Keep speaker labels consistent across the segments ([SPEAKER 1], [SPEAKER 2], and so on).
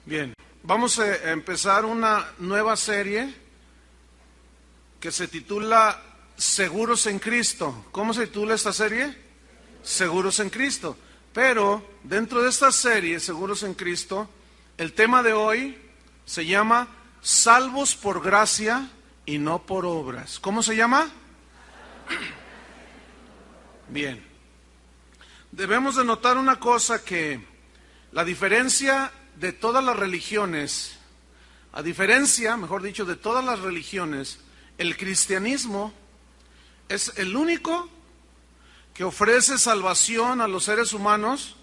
[SPEAKER 1] Bien, vamos a empezar una nueva serie que se titula Seguros en Cristo. ¿Cómo se titula esta serie? Seguros en Cristo. Pero dentro de esta serie, Seguros en Cristo, el tema de hoy se llama Salvos por gracia y no por obras. ¿Cómo se llama? Bien. Debemos de notar una cosa, que la diferencia de todas las religiones, a diferencia, mejor dicho, de todas las religiones, el cristianismo es el único que ofrece salvación a los seres humanos,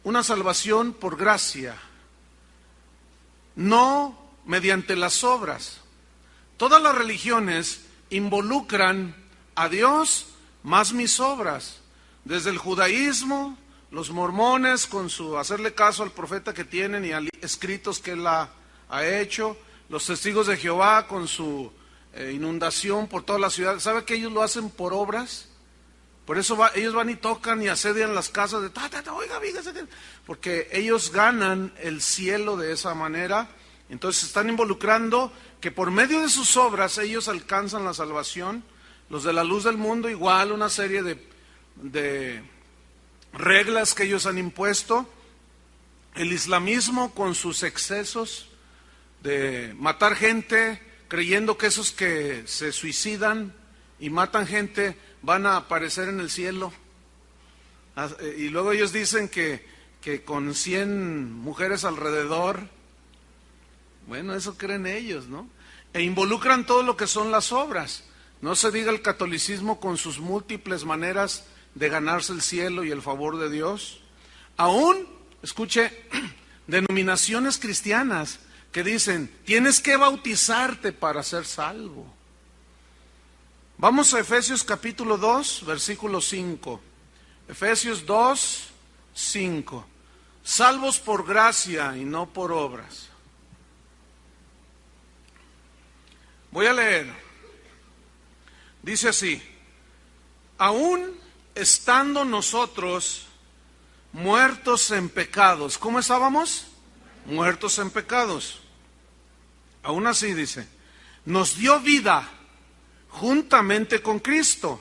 [SPEAKER 1] una salvación por gracia, no mediante las obras. Todas las religiones involucran a Dios más mis obras, desde el judaísmo, los mormones con su hacerle caso al profeta que tienen y a escritos que él ha hecho, los testigos de Jehová con su inundación por toda la ciudad. ¿Sabe que ellos lo hacen por obras? Por eso ellos van y tocan y asedian las casas de oiga, fíjese que... porque ellos ganan el cielo de esa manera. Entonces están involucrando que por medio de sus obras ellos alcanzan la salvación. Los de la luz del mundo igual, una serie de reglas que ellos han impuesto. El islamismo con sus excesos de matar gente, creyendo que esos que se suicidan y matan gente van a aparecer en el cielo. Y luego ellos dicen que con 100 mujeres alrededor, bueno, eso creen ellos, ¿no? E involucran todo lo que son las obras. No se diga el catolicismo con sus múltiples maneras de ganarse el cielo y el favor de Dios. Aún, escuche, denominaciones cristianas que dicen, tienes que bautizarte para ser salvo. Vamos a Efesios capítulo 2, versículo 5. Efesios 2, 5. Salvos por gracia y no por obras. Voy a leer. Dice así: aún estando nosotros muertos en pecados. ¿Cómo estábamos? Muertos en pecados. Aún así dice, nos dio vida juntamente con Cristo.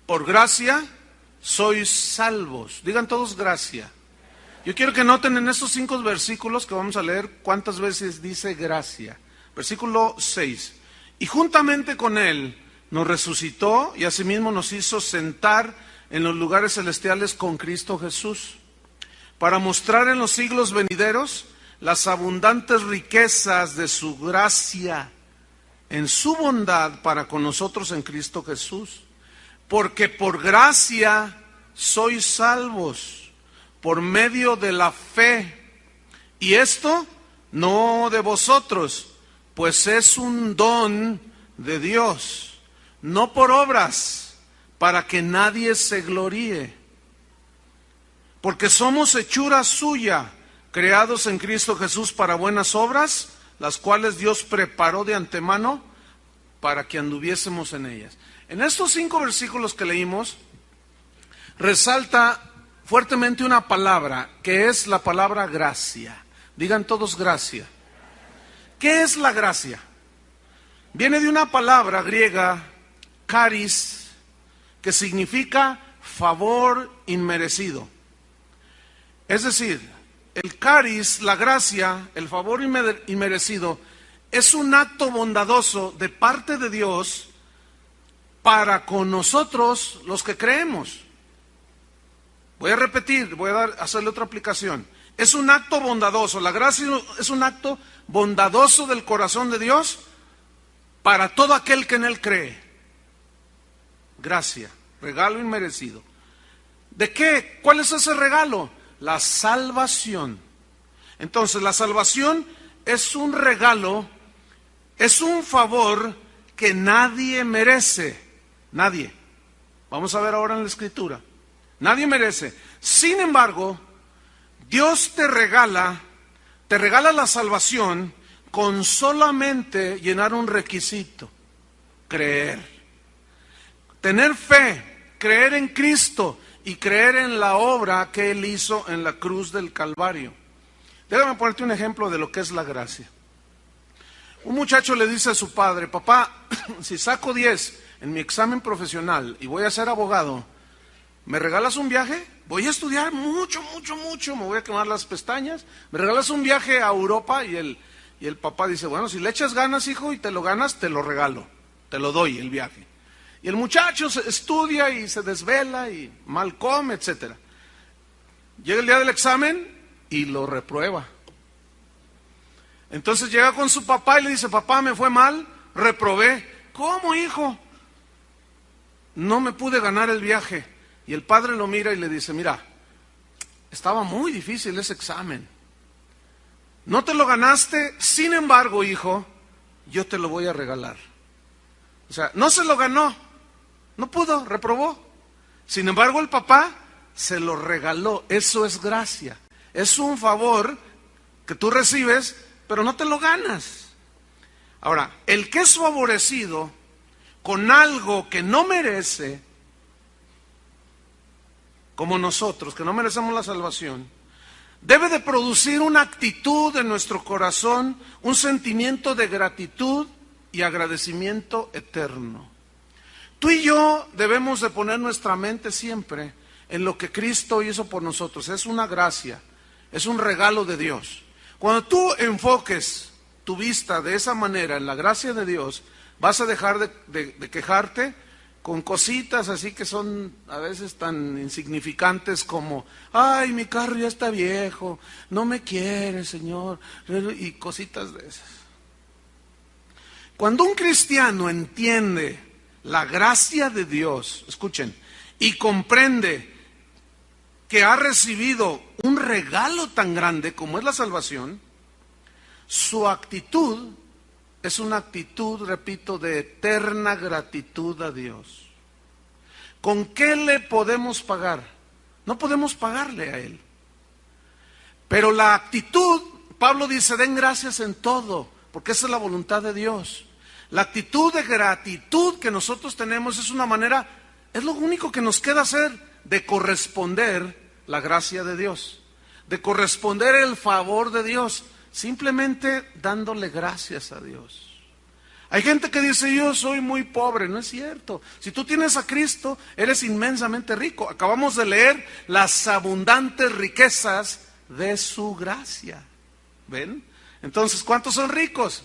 [SPEAKER 1] Por gracia sois salvos. Digan todos gracia. Yo quiero que noten en estos 5 versículos que vamos a leer cuántas veces dice gracia. Versículo 6. Y juntamente con Él nos resucitó y asimismo nos hizo sentar en los lugares celestiales con Cristo Jesús, para mostrar en los siglos venideros las abundantes riquezas de su gracia en su bondad para con nosotros en Cristo Jesús. Porque por gracia sois salvos, por medio de la fe. Y esto no de vosotros, pues es un don de Dios, no por obras, para que nadie se gloríe. Porque somos hechura suya, creados en Cristo Jesús para buenas obras, las cuales Dios preparó de antemano para que anduviésemos en ellas. En estos 5 versículos que leímos, resalta fuertemente una palabra, que es la palabra gracia. Digan todos gracia. ¿Qué es la gracia? Viene de una palabra griega, charis, que significa favor inmerecido. Es decir, el charis, la gracia, el favor inmerecido, es un acto bondadoso de parte de Dios para con nosotros los que creemos. Voy a repetir, hacerle otra aplicación. Es un acto bondadoso, la gracia es un acto bondadoso del corazón de Dios para todo aquel que en Él cree. Gracia, regalo inmerecido. ¿De qué? ¿Cuál es ese regalo? La salvación. Entonces, la salvación es un regalo, es un favor que nadie merece. Nadie. Vamos a ver ahora en la Escritura. Nadie merece. Sin embargo, Dios te regala la salvación con solamente llenar un requisito: creer. Tener fe, creer en Cristo y creer en la obra que Él hizo en la cruz del Calvario. Déjame ponerte un ejemplo de lo que es la gracia. Un muchacho le dice a su padre: papá, si saco 10 en mi examen profesional y voy a ser abogado, ¿me regalas un viaje? Voy a estudiar mucho, me voy a quemar las pestañas. ¿Me regalas un viaje a Europa? Y el papá dice: bueno, si le echas ganas, hijo, y te lo ganas, te lo regalo, te lo doy el viaje. Y el muchacho estudia y se desvela y mal come, etc. Llega el día del examen y lo reprueba. Entonces llega con su papá y le dice: papá, me fue mal, reprobé. ¿Cómo, hijo? No me pude ganar el viaje. Y el padre lo mira y le dice: mira, estaba muy difícil ese examen. No te lo ganaste, sin embargo, hijo, yo te lo voy a regalar. O sea, no se lo ganó, no pudo, reprobó. Sin embargo, el papá se lo regaló. Eso es gracia. Es un favor que tú recibes, pero no te lo ganas. Ahora, el que es favorecido con algo que no merece, como nosotros, que no merecemos la salvación, debe de producir una actitud en nuestro corazón, un sentimiento de gratitud y agradecimiento eterno. Tú y yo debemos de poner nuestra mente siempre en lo que Cristo hizo por nosotros. Es una gracia, es un regalo de Dios. Cuando tú enfoques tu vista de esa manera en la gracia de Dios, vas a dejar de quejarte con cositas así que son a veces tan insignificantes como: ay, mi carro ya está viejo, no me quiere, Señor, y cositas de esas. Cuando un cristiano entiende la gracia de Dios, escuchen, y comprende que ha recibido un regalo tan grande como es la salvación, su actitud es una actitud, repito, de eterna gratitud a Dios. ¿Con qué le podemos pagar? No podemos pagarle a Él. Pero la actitud, Pablo dice: den gracias en todo, porque esa es la voluntad de Dios. La actitud de gratitud que nosotros tenemos es una manera, es lo único que nos queda hacer, de corresponder la gracia de Dios, de corresponder el favor de Dios, simplemente dándole gracias a Dios. Hay gente que dice: yo soy muy pobre. No es cierto. Si tú tienes a Cristo, eres inmensamente rico. Acabamos de leer las abundantes riquezas de su gracia. ¿Ven? Entonces, ¿cuántos son ricos?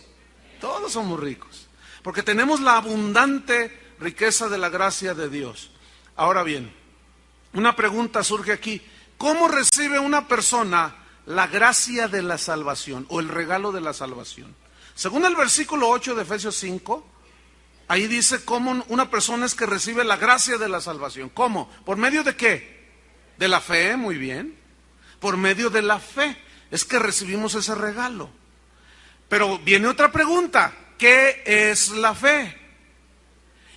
[SPEAKER 1] Todos somos ricos, porque tenemos la abundante riqueza de la gracia de Dios. Ahora bien, una pregunta surge aquí: ¿cómo recibe una persona la gracia de la salvación o el regalo de la salvación? Según el versículo 8 de Efesios 5, ahí dice cómo una persona es que recibe la gracia de la salvación. ¿Cómo? ¿Por medio de qué? De la fe, muy bien. Por medio de la fe es que recibimos ese regalo. Pero viene otra pregunta: ¿qué es la fe?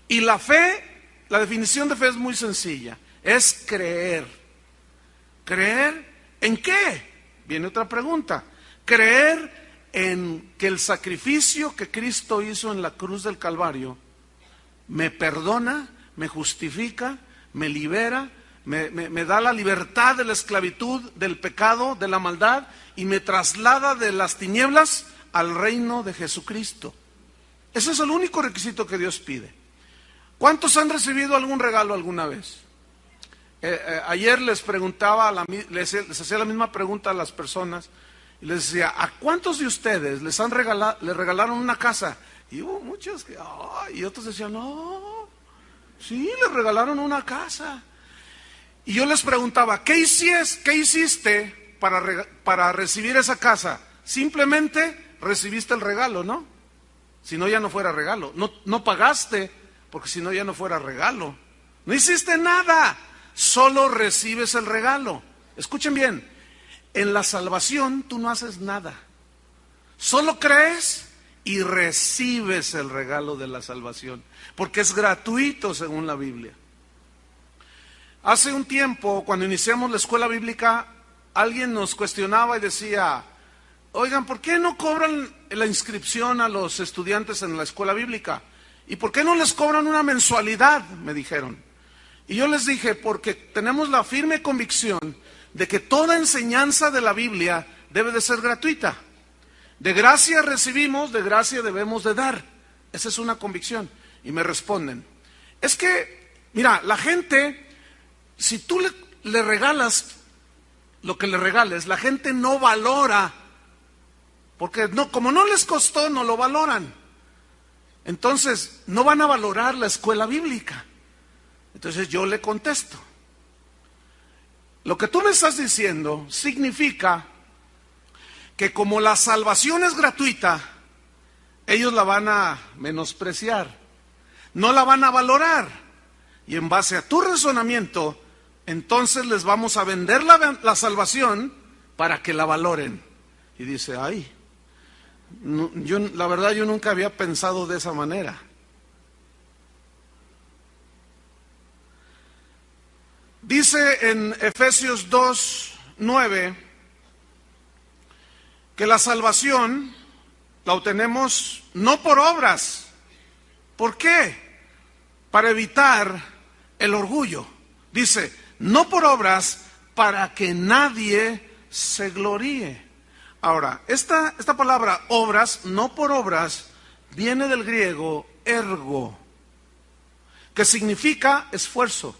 [SPEAKER 1] Y la fe, la definición de fe es muy sencilla: es creer. ¿Creer en qué? Viene otra pregunta: creer en que el sacrificio que Cristo hizo en la cruz del Calvario me perdona, me justifica, me libera, me da la libertad de la esclavitud, del pecado, de la maldad, y me traslada de las tinieblas al reino de Jesucristo. Ese es el único requisito que Dios pide. ¿Cuántos han recibido algún regalo alguna vez? Ayer les preguntaba, les hacía la misma pregunta a las personas, y les decía: ¿a cuántos de ustedes les regalaron una casa? Y hubo muchos que, y otros decían: no, sí, les regalaron una casa. Y yo les preguntaba: ¿qué hiciste para recibir esa casa? Simplemente recibiste el regalo, ¿no? Si no, ya no fuera regalo. No pagaste, porque si no, ya no fuera regalo. No hiciste nada, solo recibes el regalo. Escuchen bien: en la salvación tú no haces nada, solo crees y recibes el regalo de la salvación, porque es gratuito según la Biblia. Hace un tiempo, cuando iniciamos la escuela bíblica, alguien nos cuestionaba y decía: oigan, ¿por qué no cobran la inscripción a los estudiantes en la escuela bíblica? ¿Y por qué no les cobran una mensualidad?, me dijeron. Y yo les dije: porque tenemos la firme convicción de que toda enseñanza de la Biblia debe de ser gratuita. De gracia recibimos, de gracia debemos de dar. Esa es una convicción. Y me responden, es que, mira, la gente, si tú le regalas lo que le regales, la gente no valora, porque no, como no les costó, no lo valoran. Entonces, no van a valorar la escuela bíblica. Entonces yo le contesto, lo que tú me estás diciendo significa que como la salvación es gratuita, ellos la van a menospreciar, no la van a valorar. Y en base a tu razonamiento, entonces les vamos a vender la salvación para que la valoren. Y dice, ay, no, la verdad yo nunca había pensado de esa manera. Dice en Efesios 2:9 que la salvación la obtenemos no por obras. ¿Por qué? Para evitar el orgullo. Dice, no por obras, para que nadie se gloríe. Ahora, esta palabra obras, no por obras, viene del griego ergo, que significa esfuerzo,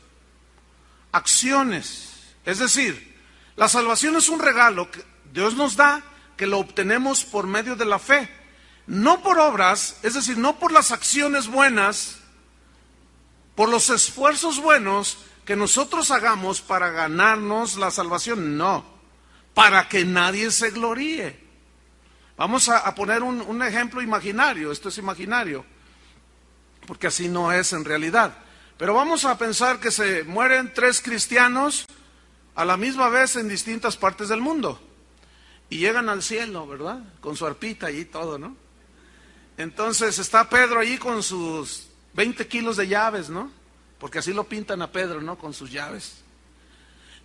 [SPEAKER 1] acciones. Es decir, la salvación es un regalo que Dios nos da, que lo obtenemos por medio de la fe, no por obras, es decir, no por las acciones buenas, por los esfuerzos buenos que nosotros hagamos para ganarnos la salvación, no, para que nadie se gloríe. Vamos a poner un ejemplo imaginario, esto es imaginario, porque así no es en realidad. Pero vamos a pensar que se mueren 3 cristianos a la misma vez en distintas partes del mundo. Y llegan al cielo, ¿verdad? Con su arpita y todo, ¿no? Entonces está Pedro allí con sus 20 kilos de llaves, ¿no? Porque así lo pintan a Pedro, ¿no? Con sus llaves.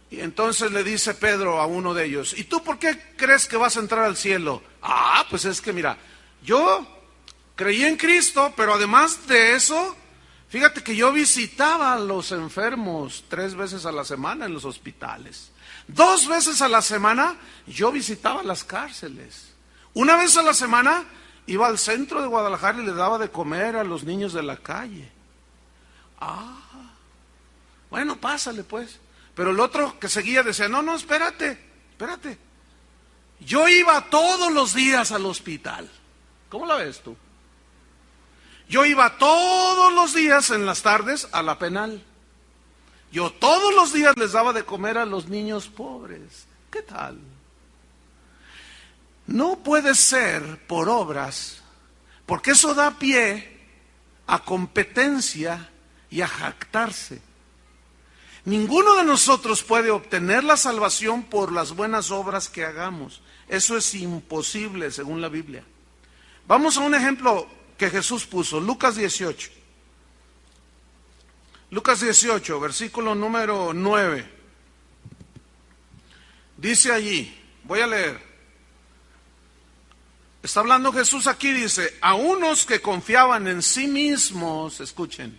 [SPEAKER 1] Y entonces le dice Pedro a uno de ellos, ¿y tú por qué crees que vas a entrar al cielo? Ah, pues es que mira, yo creí en Cristo, pero además de eso, fíjate que yo visitaba a los enfermos 3 veces a la semana en los hospitales. 2 veces a la semana yo visitaba las cárceles. 1 vez a la semana iba al centro de Guadalajara y le daba de comer a los niños de la calle. Ah, bueno, pásale pues. Pero el otro que seguía decía, no, espérate. Yo iba todos los días al hospital. ¿Cómo la ves tú? Yo iba todos los días en las tardes a la penal. Yo todos los días les daba de comer a los niños pobres. ¿Qué tal? No puede ser por obras, porque eso da pie a competencia y a jactarse. Ninguno de nosotros puede obtener la salvación por las buenas obras que hagamos. Eso es imposible según la Biblia. Vamos a un ejemplo que Jesús puso, Lucas 18. Lucas 18, versículo número 9. Dice allí, voy a leer. Está hablando Jesús aquí, dice, a unos que confiaban en sí mismos, escuchen,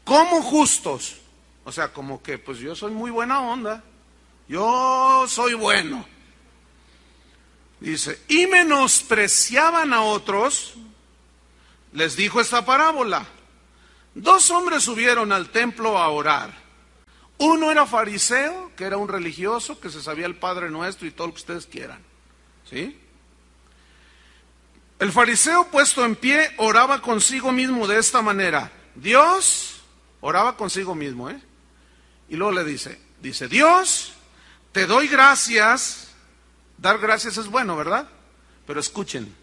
[SPEAKER 1] como justos, o sea, como que pues yo soy muy buena onda, yo soy bueno. Dice, y menospreciaban a otros, les dijo esta parábola. 2 hombres subieron al templo a orar. Uno era fariseo, que era un religioso, que se sabía el Padre Nuestro y todo lo que ustedes quieran. ¿Sí? El fariseo puesto en pie oraba consigo mismo de esta manera. Dios, oraba consigo mismo, y luego le dice, Dios, te doy gracias. Dar gracias es bueno, ¿verdad? Pero escuchen,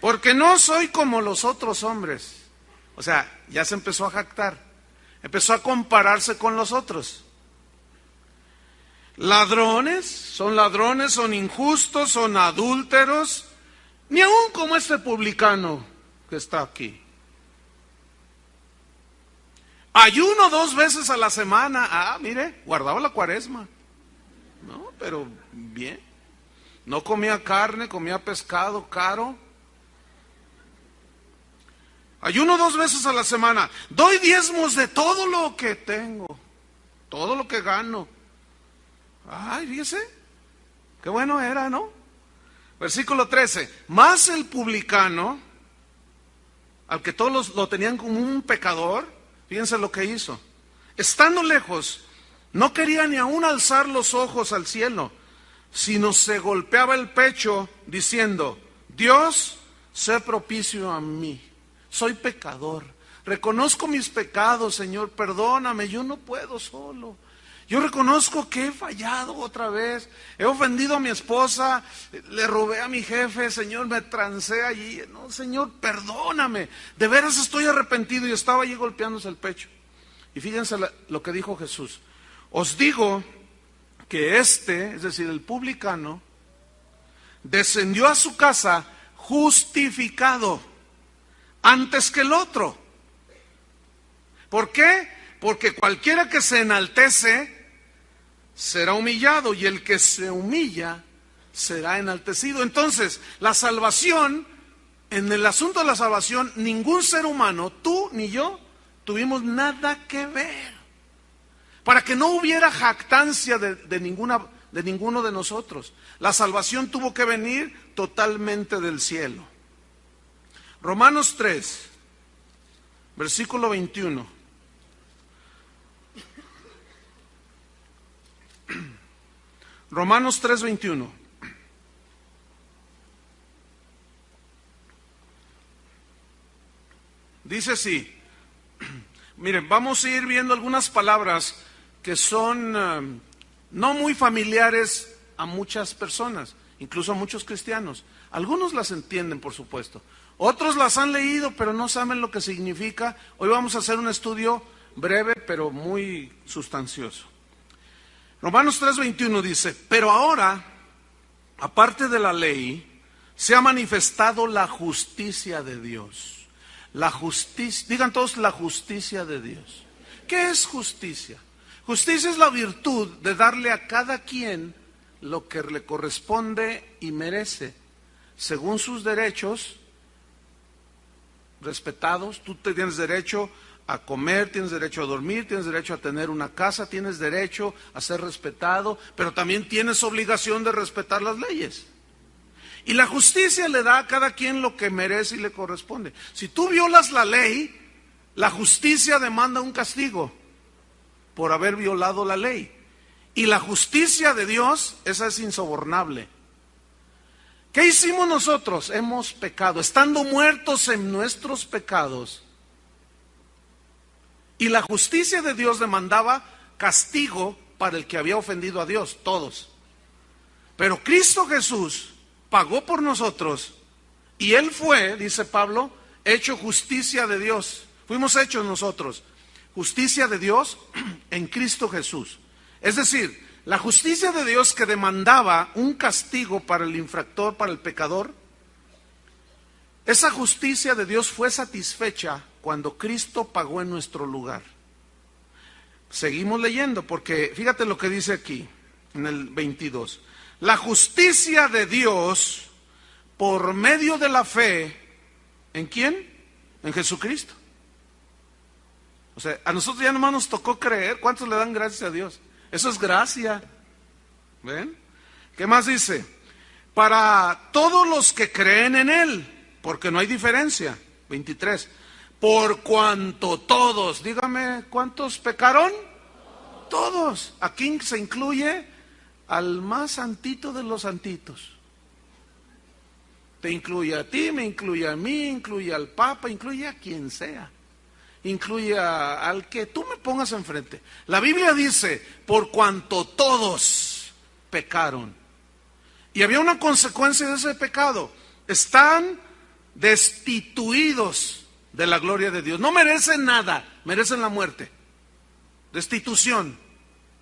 [SPEAKER 1] porque no soy como los otros hombres. O sea, ya se empezó a jactar, empezó a compararse con los otros. Ladrones, son injustos, son adúlteros, ni aun como este publicano que está aquí. Ayuno 2 veces a la semana. Ah, mire, guardaba la cuaresma. No, pero bien. No comía carne, comía pescado caro. Ayuno 2 veces a la semana. Doy diezmos de todo lo que tengo, todo lo que gano. Ay, fíjese, Qué bueno era, ¿no? Versículo 13. Mas el publicano, al que todos lo tenían como un pecador, fíjense lo que hizo. Estando lejos, no quería ni aún alzar los ojos al cielo, sino se golpeaba el pecho diciendo: Dios, sé propicio a mí. Soy pecador. Reconozco mis pecados, Señor, perdóname, yo no puedo solo. Yo reconozco que he fallado otra vez, he ofendido a mi esposa, le robé a mi jefe, Señor, me trancé allí. No, Señor, perdóname, de veras estoy arrepentido. Y estaba allí golpeándose el pecho. Y fíjense lo que dijo Jesús: os digo que es decir, el publicano, descendió a su casa justificado antes que el otro. ¿Por qué? Porque cualquiera que se enaltece será humillado, y el que se humilla será enaltecido. Entonces, la salvación, en el asunto de la salvación, ningún ser humano, tú ni yo, tuvimos nada que ver. Para que no hubiera jactancia de ninguno de nosotros. La salvación tuvo que venir totalmente del cielo. Romanos 3, versículo 21. Romanos 3, 21. Dice así. Miren, vamos a ir viendo algunas palabras que son no muy familiares a muchas personas, incluso a muchos cristianos. Algunos las entienden, por supuesto. Otros las han leído, pero no saben lo que significa. Hoy vamos a hacer un estudio breve, pero muy sustancioso. Romanos 3:21 dice: pero ahora, aparte de la ley, se ha manifestado la justicia de Dios. La justicia, digan todos, la justicia de Dios. ¿Qué es justicia? Justicia es la virtud de darle a cada quien lo que le corresponde y merece, según sus derechos respetados. Tú tienes derecho a comer, tienes derecho a dormir, tienes derecho a tener una casa, tienes derecho a ser respetado, pero también tienes obligación de respetar las leyes. Y la justicia le da a cada quien lo que merece y le corresponde. Si tú violas la ley, la justicia demanda un castigo por haber violado la ley. Y la justicia de Dios, esa es insobornable. ¿Qué hicimos nosotros? Hemos pecado, estando muertos en nuestros pecados. Y la justicia de Dios demandaba castigo para el que había ofendido a Dios, todos. Pero Cristo Jesús pagó por nosotros, y Él fue, dice Pablo, hecho justicia de Dios. Fuimos hechos nosotros justicia de Dios en Cristo Jesús. Es decir, la justicia de Dios que demandaba un castigo para el infractor, para el pecador, esa justicia de Dios fue satisfecha cuando Cristo pagó en nuestro lugar. Seguimos leyendo, porque fíjate lo que dice aquí, en el 22. La justicia de Dios por medio de la fe, ¿en quién? En Jesucristo. O sea, a nosotros ya nomás nos tocó creer. ¿Cuántos le dan gracias a Dios? Eso es gracia. ¿Ven? ¿Qué más dice? Para todos los que creen en Él, porque no hay diferencia. 23. Por cuanto todos, dígame, ¿cuántos pecaron? Todos. Aquí se incluye al más santito de los santitos. Te incluye a ti, me incluye a mí, incluye al Papa, incluye a quien sea. Incluye al que tú me pongas enfrente. La Biblia dice, por cuanto todos pecaron. Y había una consecuencia de ese pecado. Están destituidos de la gloria de Dios. No merecen nada, merecen la muerte. Destitución.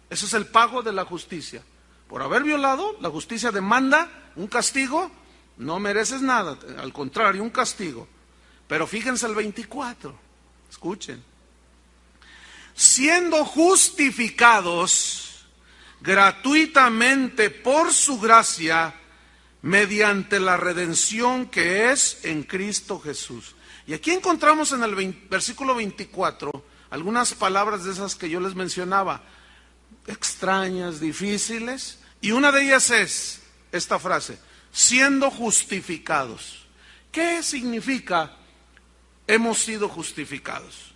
[SPEAKER 1] Ese es el pago de la justicia. Por haber violado, la justicia demanda un castigo. No mereces nada, al contrario, un castigo. Pero fíjense el 24. Escuchen. Siendo justificados gratuitamente por su gracia, mediante la redención que es en Cristo Jesús. Y aquí encontramos en el versículo 24 algunas palabras de esas que yo les mencionaba, extrañas, difíciles, y una de ellas es esta frase, siendo justificados. ¿Qué significa hemos sido justificados?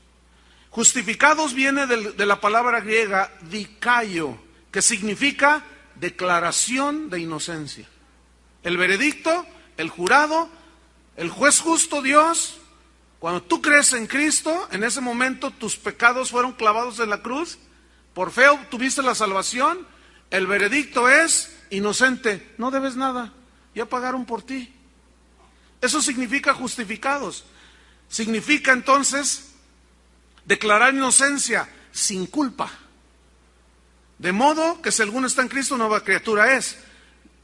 [SPEAKER 1] Justificados viene de la palabra griega dikaio, que significa declaración de inocencia. El veredicto, el jurado, el juez justo Dios, cuando tú crees en Cristo, en ese momento tus pecados fueron clavados en la cruz, por fe obtuviste la salvación, el veredicto es inocente, no debes nada, ya pagaron por ti. Eso significa justificados. Significa entonces declarar inocencia sin culpa. De modo que si alguno está en Cristo, nueva criatura es.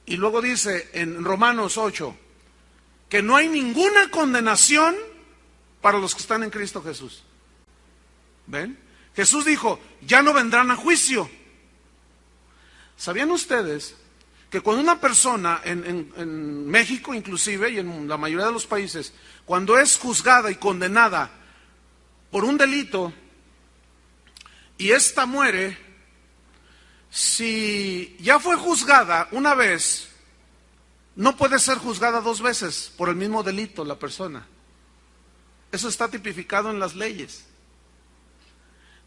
[SPEAKER 1] Y luego dice en Romanos 8, que no hay ninguna condenación para los que están en Cristo Jesús. ¿Ven? Jesús dijo, ya no vendrán a juicio. ¿Sabían ustedes que cuando una persona en México inclusive y en la mayoría de los países, cuando es juzgada y condenada por un delito y ésta muere, si ya fue juzgada una vez, no puede ser juzgada dos veces por el mismo delito la persona? Eso está tipificado en las leyes.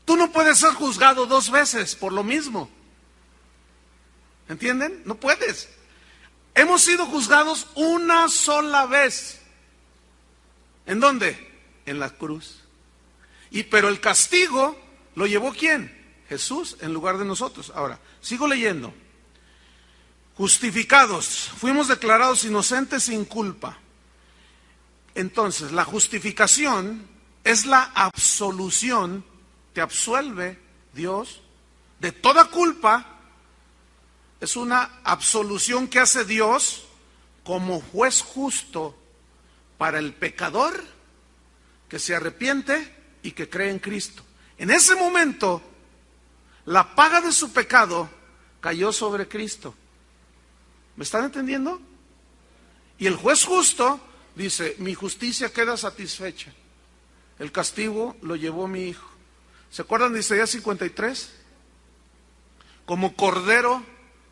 [SPEAKER 1] Tú no puedes ser juzgado dos veces por lo mismo. ¿Entienden? No puedes. Hemos sido juzgados una sola vez. ¿En dónde? En la cruz. Pero el castigo lo llevó ¿quién? Jesús en lugar de nosotros. Ahora, sigo leyendo. Justificados, fuimos declarados inocentes sin culpa. Entonces, la justificación es la absolución, te absuelve Dios de toda culpa. Es una absolución que hace Dios como juez justo para el pecador que se arrepiente y que cree en Cristo. En ese momento, la paga de su pecado cayó sobre Cristo. ¿Me están entendiendo? Y el juez justo dice, mi justicia queda satisfecha. El castigo lo llevó mi hijo. ¿Se acuerdan de Isaías 53? Como cordero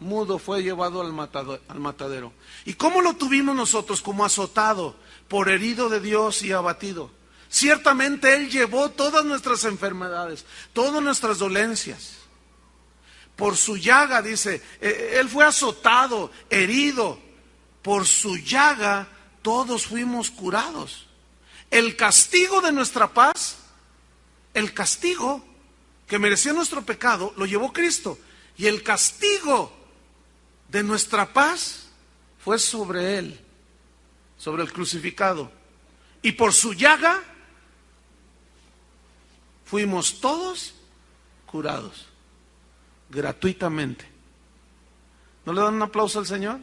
[SPEAKER 1] mudo fue llevado al matadero. ¿Y cómo lo tuvimos nosotros? Como azotado, por herido de Dios y abatido. Ciertamente Él llevó todas nuestras enfermedades, todas nuestras dolencias. Por su llaga, dice, Él fue azotado, herido. Por su llaga todos fuimos curados. El castigo de nuestra paz, el castigo que merecía nuestro pecado, lo llevó Cristo. Y el castigo de nuestra paz fue sobre Él, sobre el crucificado. Y por su llaga fuimos todos curados, gratuitamente. ¿No le dan un aplauso al Señor?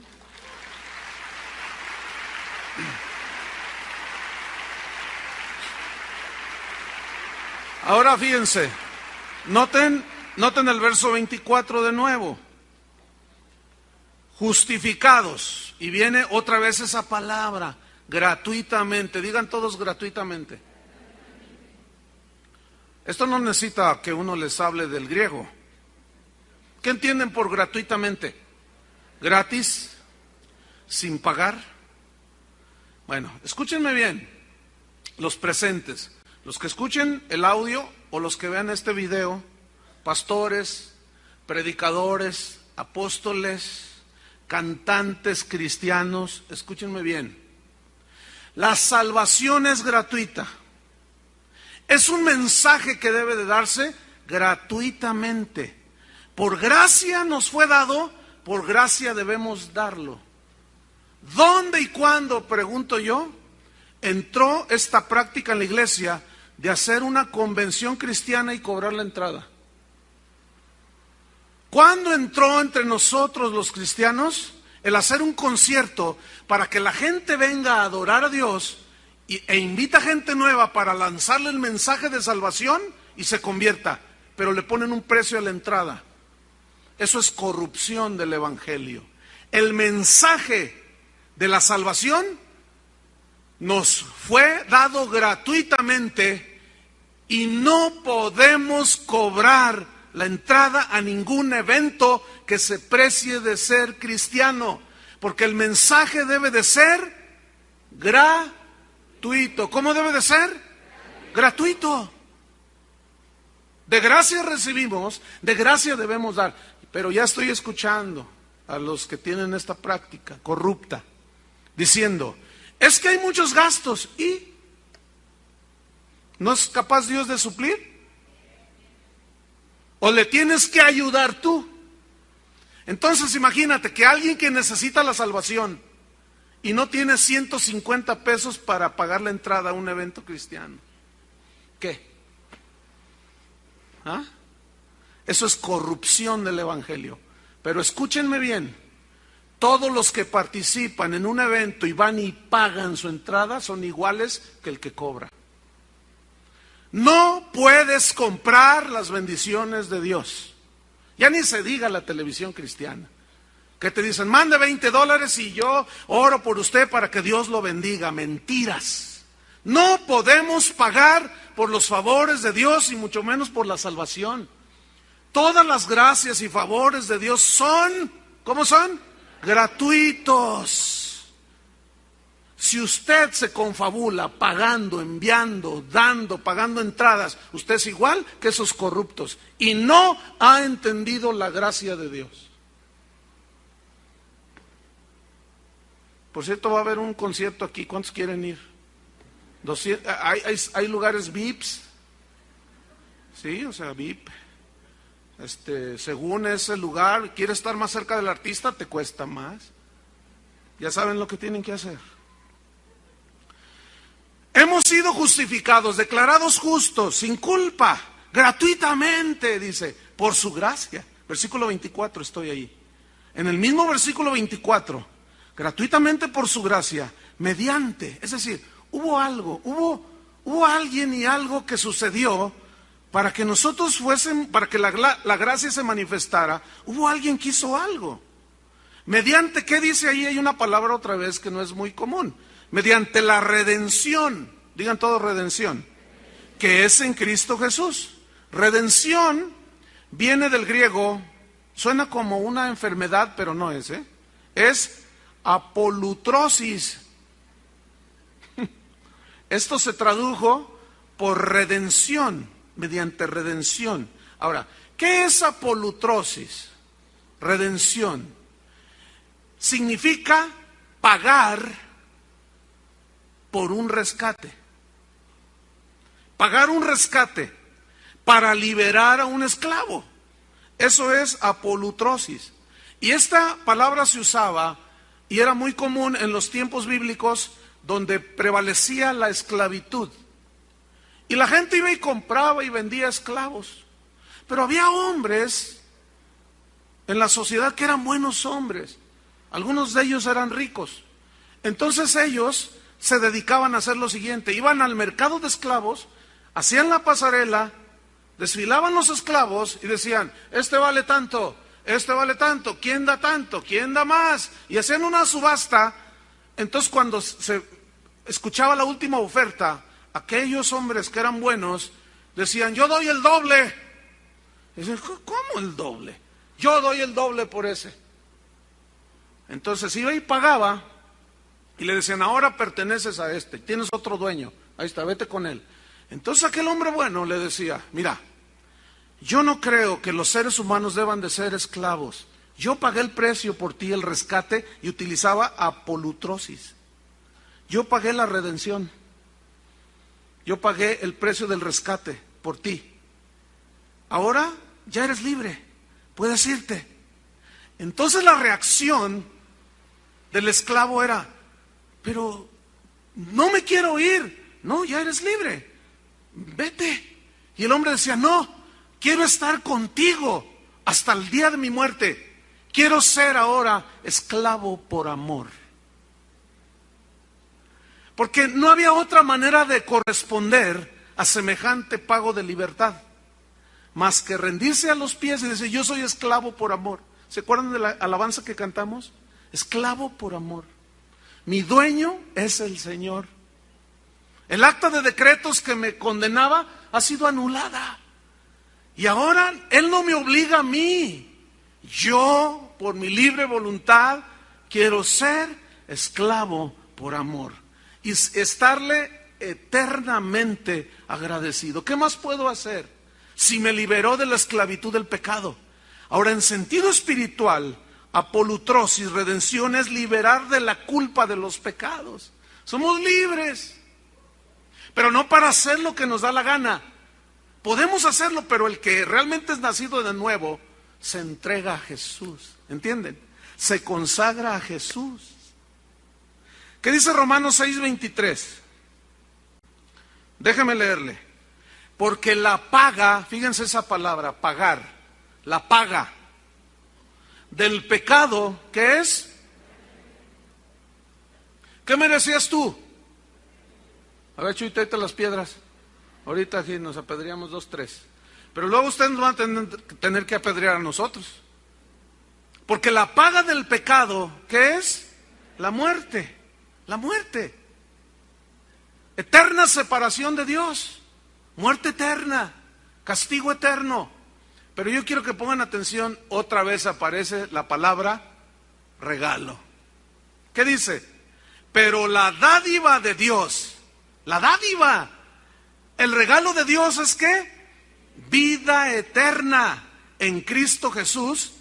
[SPEAKER 1] Ahora fíjense, noten el verso 24 de nuevo. Justificados, y viene otra vez esa palabra, gratuitamente. Digan todos gratuitamente. Esto no necesita que uno les hable del griego. ¿Qué entienden por gratuitamente? Gratis, sin pagar. Bueno, escúchenme bien, los presentes, los que escuchen el audio o los que vean este video, pastores, predicadores, apóstoles, cantantes cristianos, escúchenme bien. La salvación es gratuita. Es un mensaje que debe de darse gratuitamente. Por gracia nos fue dado, por gracia debemos darlo. ¿Dónde y cuándo, pregunto yo, entró esta práctica en la iglesia de hacer una convención cristiana y cobrar la entrada? ¿Cuándo entró entre nosotros los cristianos el hacer un concierto para que la gente venga a adorar a Dios e invita gente nueva para lanzarle el mensaje de salvación y se convierta, pero le ponen un precio a la entrada? Eso es corrupción del evangelio. El mensaje de la salvación nos fue dado gratuitamente y no podemos cobrar la entrada a ningún evento que se precie de ser cristiano, Porque el mensaje debe de ser gratuito. ¿Cómo debe de ser? Gratuito. De gracia recibimos, de gracia debemos dar. Pero ya estoy escuchando a los que tienen esta práctica corrupta, diciendo, es que hay muchos gastos, ¿y no es capaz Dios de suplir? ¿O le tienes que ayudar tú? Entonces imagínate que alguien que necesita la salvación y no tiene 150 pesos para pagar la entrada a un evento cristiano, ¿qué? ¿Ah? Eso es corrupción del evangelio. Pero escúchenme bien, todos los que participan en un evento y van y pagan su entrada son iguales que el que cobra. No puedes comprar las bendiciones de Dios. Ya ni se diga la televisión cristiana, que te dicen, mande $20 y yo oro por usted para que Dios lo bendiga. Mentiras. No podemos pagar por los favores de Dios y mucho menos por la salvación. Todas las gracias y favores de Dios son, ¿cómo son? Gratuitos. Si usted se confabula pagando, enviando, dando, pagando entradas, usted es igual que esos corruptos y no ha entendido la gracia de Dios. Por cierto, va a haber un concierto aquí. ¿Cuántos quieren ir? 200, hay lugares VIPs. Sí, o sea, VIP. Según ese lugar, quieres estar más cerca del artista, te cuesta más. Ya saben lo que tienen que hacer. Hemos sido justificados, declarados justos, sin culpa, gratuitamente, dice, por su gracia. Versículo 24, estoy ahí. En el mismo versículo 24, gratuitamente por su gracia, mediante, es decir, hubo algo, hubo alguien y algo que sucedió para que nosotros fuésemos, para que la gracia se manifestara. Hubo alguien que hizo algo. Mediante, ¿qué dice ahí? Hay una palabra otra vez que no es muy común. Mediante la redención, digan todos redención, que es en Cristo Jesús. Redención viene del griego, suena como una enfermedad, pero no es, es apolutrosis. Esto se tradujo por redención, mediante redención. Ahora, ¿qué es apolutrosis? Redención. Significa pagar por un rescate. Pagar un rescate para liberar a un esclavo. Eso es apolutrosis. Y esta palabra se usaba y era muy común en los tiempos bíblicos donde prevalecía la esclavitud. Y la gente iba y compraba y vendía esclavos. Pero había hombres en la sociedad que eran buenos hombres. Algunos de ellos eran ricos. Entonces ellos se dedicaban a hacer lo siguiente: iban al mercado de esclavos, hacían la pasarela, desfilaban los esclavos y decían, este vale tanto, ¿quién da tanto? ¿Quién da más? Y hacían una subasta. Entonces cuando se escuchaba la última oferta, aquellos hombres que eran buenos decían, yo doy el doble. Y dicen, ¿cómo el doble? Yo doy el doble por ese. Entonces iba y pagaba y le decían, ahora perteneces a este, tienes otro dueño, ahí está, vete con él. Entonces aquel hombre bueno le decía, mira, yo no creo que los seres humanos deban de ser esclavos. Yo pagué el precio por ti, el rescate, y utilizaba apolutrosis. Yo pagué la redención. Yo pagué el precio del rescate por ti. Ahora ya eres libre, puedes irte. Entonces la reacción del esclavo era, pero no me quiero ir. No, ya eres libre, vete. Y el hombre decía, no, quiero estar contigo hasta el día de mi muerte. Quiero ser ahora esclavo por amor. Porque no había otra manera de corresponder a semejante pago de libertad, más que rendirse a los pies y decir, yo soy esclavo por amor. ¿Se acuerdan de la alabanza que cantamos? Esclavo por amor. Mi dueño es el Señor. El acta de decretos que me condenaba ha sido anulada. Y ahora Él no me obliga a mí. Yo, por mi libre voluntad, quiero ser esclavo por amor y estarle eternamente agradecido. ¿Qué más puedo hacer si me liberó de la esclavitud del pecado? Ahora, en sentido espiritual, apolutrosis, redención, es liberar de la culpa de los pecados. Somos libres, pero no para hacer lo que nos da la gana. Podemos hacerlo, pero el que realmente es nacido de nuevo se entrega a Jesús. ¿Entienden? Se consagra a Jesús. ¿Qué dice Romanos 6:23? Déjeme leerle. Porque la paga, fíjense esa palabra, pagar, la paga del pecado, ¿qué es? ¿Qué merecías tú? A ver, Chuy, tráete las piedras. Ahorita aquí nos apedreamos 2, 3. Pero luego ustedes van a tener que apedrear a nosotros. Porque la paga del pecado, ¿qué es? La muerte. La muerte. Eterna separación de Dios. Muerte eterna. Castigo eterno. Pero yo quiero que pongan atención, otra vez aparece la palabra regalo. ¿Qué dice? Pero la dádiva de Dios, la dádiva, el regalo de Dios es ¿qué? Vida eterna en Cristo Jesús,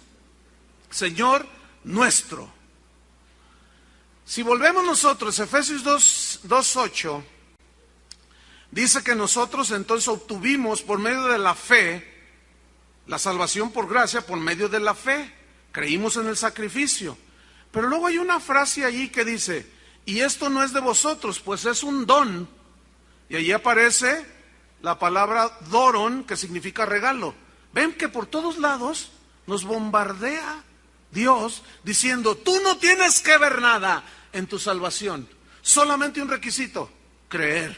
[SPEAKER 1] Señor nuestro. Si volvemos nosotros, Efesios 2:8, dice que nosotros entonces obtuvimos por medio de la fe, la salvación por gracia, por medio de la fe. Creímos en el sacrificio. Pero luego hay una frase allí que dice, y esto no es de vosotros, pues es un don. Y allí aparece la palabra doron, que significa regalo. Ven que por todos lados nos bombardea Dios diciendo, tú no tienes que ver nada en tu salvación. Solamente un requisito, creer.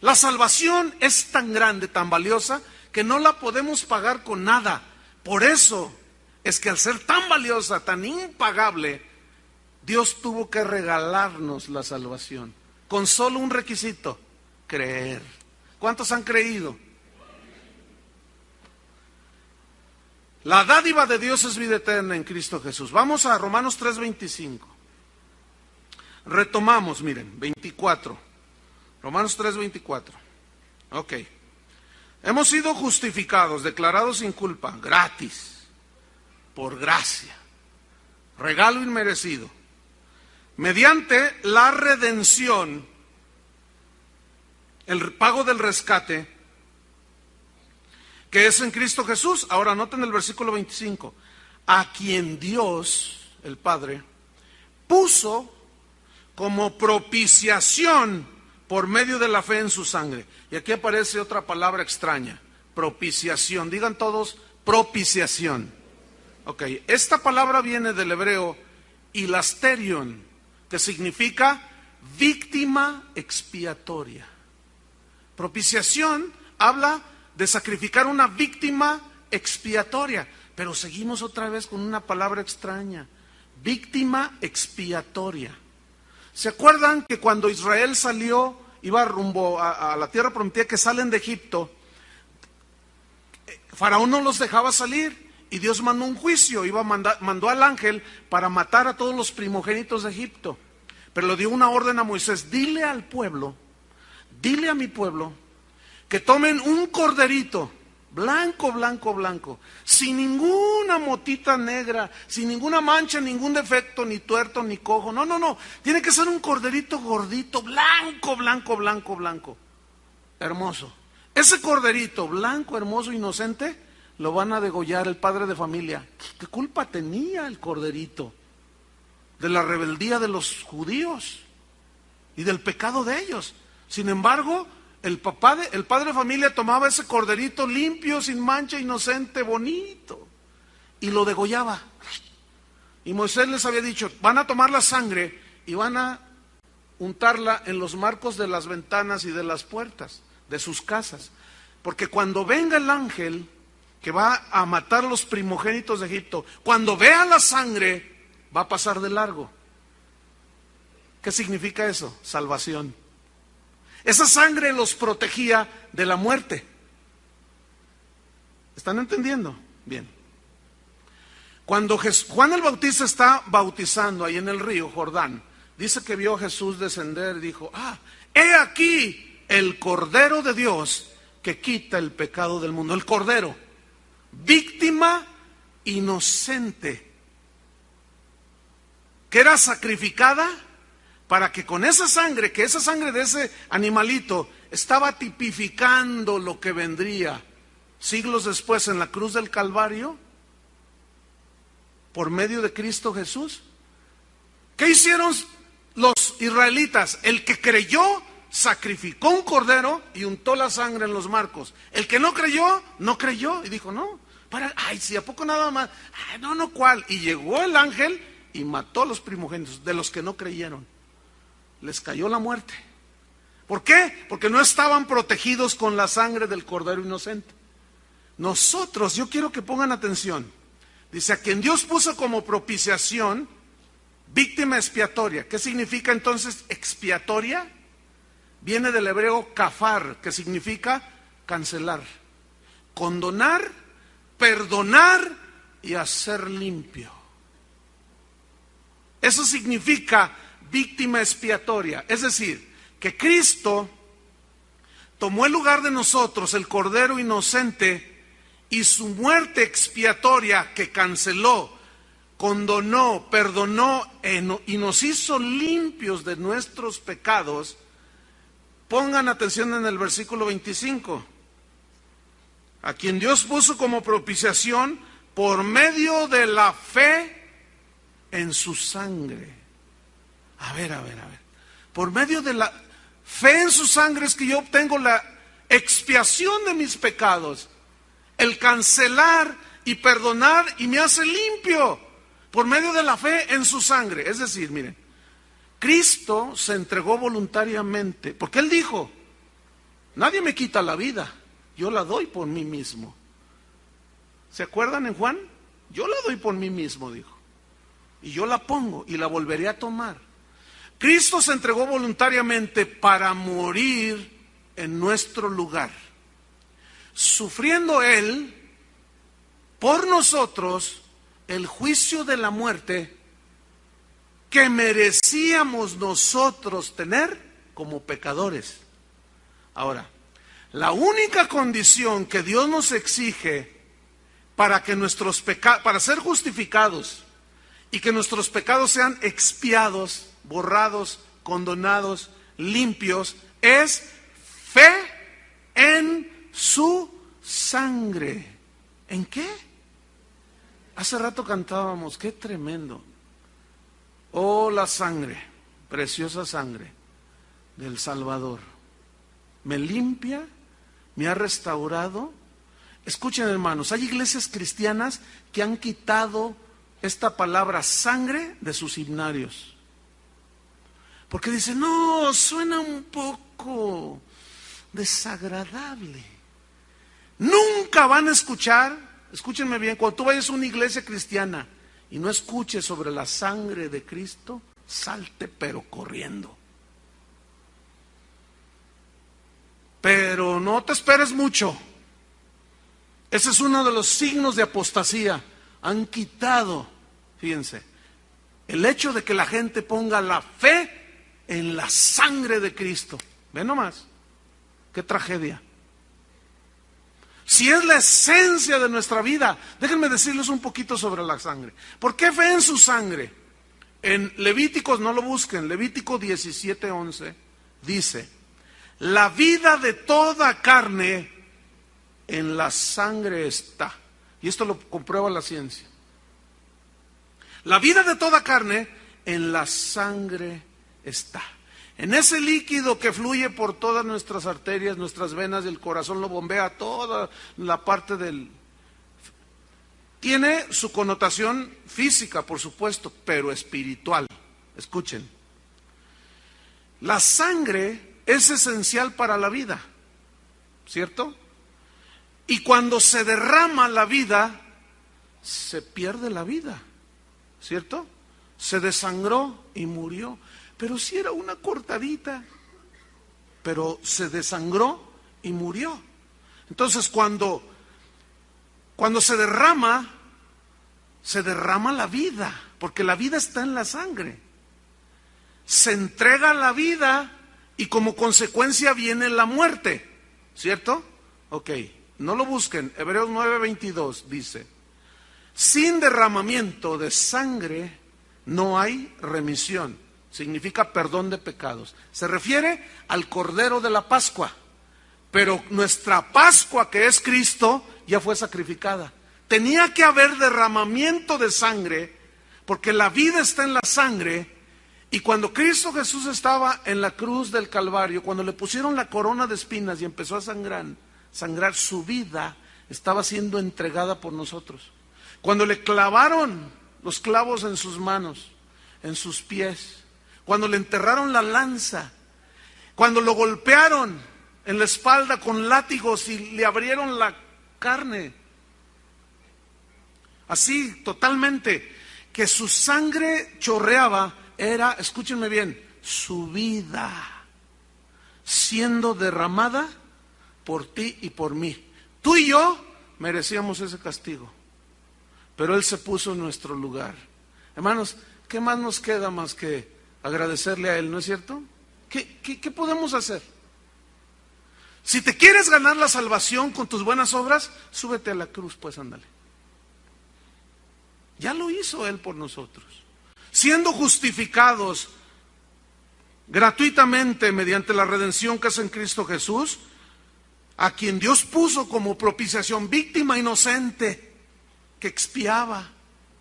[SPEAKER 1] La salvación es tan grande, tan valiosa, que no la podemos pagar con nada. Por eso es que al ser tan valiosa, tan impagable, Dios tuvo que regalarnos la salvación. Con solo un requisito, creer. ¿Cuántos han creído? La dádiva de Dios es vida eterna en Cristo Jesús. Vamos a Romanos 3:25. Retomamos, miren, 24. Romanos 3:24. Ok. Hemos sido justificados, declarados sin culpa, gratis, por gracia, regalo inmerecido, mediante la redención, el pago del rescate, que es en Cristo Jesús. Ahora noten el versículo 25, a quien Dios, el Padre, puso como propiciación por medio de la fe en su sangre. Y aquí aparece otra palabra extraña, propiciación. Digan todos, propiciación. Ok, esta palabra viene del hebreo hilasterion, que significa víctima expiatoria. Propiciación habla de sacrificar una víctima expiatoria, pero seguimos otra vez con una palabra extraña, víctima expiatoria. ¿Se acuerdan que cuando Israel salió, iba rumbo a la tierra prometida, que salen de Egipto, Faraón no los dejaba salir y Dios mandó un juicio, mandó al ángel para matar a todos los primogénitos de Egipto, pero le dio una orden a Moisés, dile al pueblo, dile a mi pueblo, que tomen un corderito, blanco, blanco, blanco, sin ninguna motita negra, sin ninguna mancha, ningún defecto, ni tuerto, ni cojo, no, tiene que ser un corderito gordito, blanco, blanco, blanco, blanco, hermoso. Ese corderito, blanco, hermoso, inocente, lo van a degollar el padre de familia. ¿Qué culpa tenía el corderito de la rebeldía de los judíos y del pecado de ellos? Sin embargo, el padre de familia tomaba ese corderito limpio, sin mancha, inocente, bonito, y lo degollaba. Y Moisés les había dicho, van a tomar la sangre y van a untarla en los marcos de las ventanas y de las puertas de sus casas. Porque cuando venga el ángel que va a matar los primogénitos de Egipto, cuando vea la sangre, va a pasar de largo. ¿Qué significa eso? Salvación. Esa sangre los protegía de la muerte. ¿Están entendiendo? Bien. Cuando Juan el Bautista está bautizando ahí en el río Jordán, dice que vio a Jesús descender y dijo, he aquí el Cordero de Dios que quita el pecado del mundo. El Cordero, víctima inocente, que era sacrificada para que con esa sangre, que esa sangre de ese animalito estaba tipificando lo que vendría siglos después en la cruz del Calvario, por medio de Cristo Jesús. ¿Qué hicieron los israelitas? El que creyó sacrificó un cordero y untó la sangre en los marcos. El que no creyó, no creyó y dijo, no, si a poco nada más, no, ¿cuál? Y llegó el ángel y mató a los primogénitos de los que no creyeron. Les cayó la muerte. ¿Por qué? Porque no estaban protegidos con la sangre del cordero inocente. Nosotros, yo quiero que pongan atención, dice, a quien Dios puso como propiciación, víctima expiatoria. ¿Qué significa entonces expiatoria? Viene del hebreo kafar, que significa cancelar, condonar, perdonar y hacer limpio. Eso significa víctima expiatoria. Es decir, que Cristo tomó el lugar de nosotros, el Cordero inocente, y su muerte expiatoria que canceló, condonó, perdonó y nos hizo limpios de nuestros pecados. Pongan atención en el versículo 25. A quien Dios puso como propiciación por medio de la fe en su sangre. A ver. Por medio de la fe en su sangre es que yo obtengo la expiación de mis pecados. El cancelar y perdonar y me hace limpio por medio de la fe en su sangre. Es decir, miren, Cristo se entregó voluntariamente, porque Él dijo, nadie me quita la vida, yo la doy por mí mismo. ¿Se acuerdan en Juan? Yo la doy por mí mismo, dijo, y yo la pongo y la volveré a tomar. Cristo se entregó voluntariamente para morir en nuestro lugar, sufriendo Él por nosotros el juicio de la muerte que merecíamos nosotros tener como pecadores. Ahora, la única condición que Dios nos exige para que nuestros pecados, para ser justificados y que nuestros pecados sean expiados, borrados, condonados, limpios, es fe en su sangre. ¿En qué? Hace rato cantábamos, qué tremendo. Oh, la sangre, preciosa sangre del Salvador. Me limpia, me ha restaurado. Escuchen, hermanos, hay iglesias cristianas que han quitado esta palabra sangre de sus himnarios. Porque dicen, no, suena un poco desagradable. Nunca van a escuchar, escúchenme bien, cuando tú vayas a una iglesia cristiana y no escuches sobre la sangre de Cristo, salte pero corriendo. Pero no te esperes mucho. Ese es uno de los signos de apostasía. Han quitado, fíjense, el hecho de que la gente ponga la fe en la sangre de Cristo. Ven nomás, qué tragedia. Si es la esencia de nuestra vida, déjenme decirles un poquito sobre la sangre. ¿Por qué fe en su sangre? En Levíticos, no lo busquen, Levítico 17:11 dice, la vida de toda carne en la sangre está. Y esto lo comprueba la ciencia. La vida de toda carne en la sangre está. En ese líquido que fluye por todas nuestras arterias, nuestras venas, y el corazón lo bombea toda la parte del... Tiene su connotación física, por supuesto, pero espiritual. Escuchen. La sangre es esencial para la vida, ¿cierto? Y cuando se derrama la vida, se pierde la vida, ¿cierto? Se desangró y murió. Pero si era una cortadita, pero se desangró y murió. Entonces cuando se derrama, se derrama la vida, porque la vida está en la sangre. Se entrega la vida y como consecuencia viene la muerte, ¿cierto? Ok, no lo busquen. Hebreos 9:22 dice: sin derramamiento de sangre no hay remisión. Significa perdón de pecados. Se refiere al Cordero de la Pascua. Pero nuestra Pascua, que es Cristo, ya fue sacrificada. Tenía que haber derramamiento de sangre, porque la vida está en la sangre. Y cuando Cristo Jesús estaba en la cruz del Calvario, cuando le pusieron la corona de espinas y empezó a sangrar, su vida estaba siendo entregada por nosotros. Cuando le clavaron los clavos en sus manos, en sus pies, cuando le enterraron la lanza, cuando lo golpearon en la espalda con látigos y le abrieron la carne, así totalmente, que su sangre chorreaba, era, escúchenme bien, su vida siendo derramada por ti y por mí. Tú y yo merecíamos ese castigo, pero Él se puso en nuestro lugar. Hermanos, ¿qué más nos queda más que agradecerle a Él, no es cierto? ¿Qué podemos hacer? Si te quieres ganar la salvación con tus buenas obras, súbete a la cruz, pues ándale. Ya lo hizo Él por nosotros. Siendo justificados gratuitamente mediante la redención que es en Cristo Jesús, a quien Dios puso como propiciación, víctima inocente que expiaba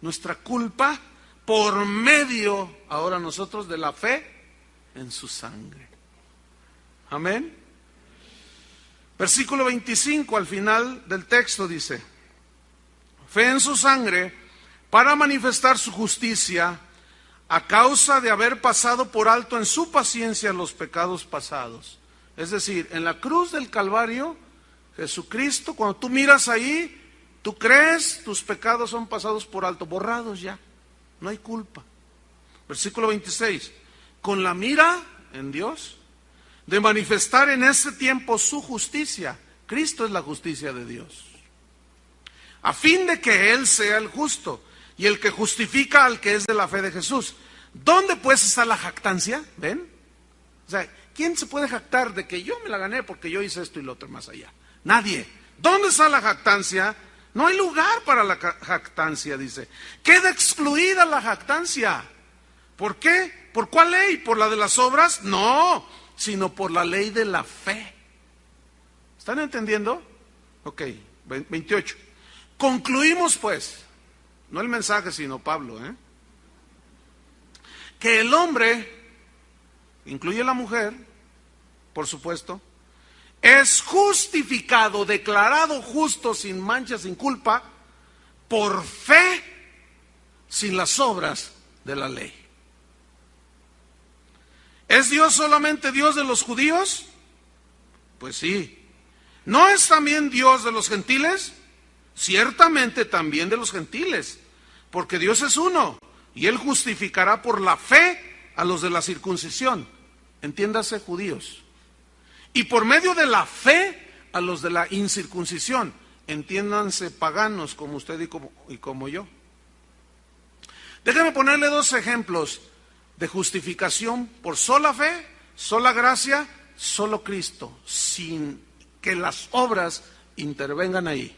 [SPEAKER 1] nuestra culpa por medio, ahora nosotros, de la fe en su sangre. Amén. Versículo 25 al final del texto dice: fe en su sangre para manifestar su justicia a causa de haber pasado por alto en su paciencia los pecados pasados. Es decir, en la cruz del Calvario, Jesucristo, cuando tú miras ahí, tú crees, tus pecados son pasados por alto, borrados ya, no hay culpa. Versículo 26, con la mira en Dios, de manifestar en ese tiempo su justicia. Cristo es la justicia de Dios, a fin de que Él sea el justo y el que justifica al que es de la fe de Jesús. ¿Dónde pues está la jactancia? ¿Ven? O sea, ¿quién se puede jactar de que yo me la gané porque yo hice esto y lo otro más allá? Nadie. ¿Dónde está la jactancia? No hay lugar para la jactancia, dice. Queda excluida la jactancia. ¿Por qué? ¿Por cuál ley? ¿Por la de las obras? No, sino por la ley de la fe. ¿Están entendiendo? Ok, 28. Concluimos pues, no el mensaje sino Pablo, que el hombre, incluye la mujer, por supuesto, es justificado, declarado justo, sin mancha, sin culpa, por fe, sin las obras de la ley. ¿Es Dios solamente Dios de los judíos? Pues sí. ¿No es también Dios de los gentiles? Ciertamente también de los gentiles, porque Dios es uno, y Él justificará por la fe a los de la circuncisión, entiéndase judíos, y por medio de la fe a los de la incircuncisión, entiéndanse paganos como usted y como yo. Déjeme ponerle dos ejemplos de justificación por sola fe, sola gracia, solo Cristo, sin que las obras intervengan ahí.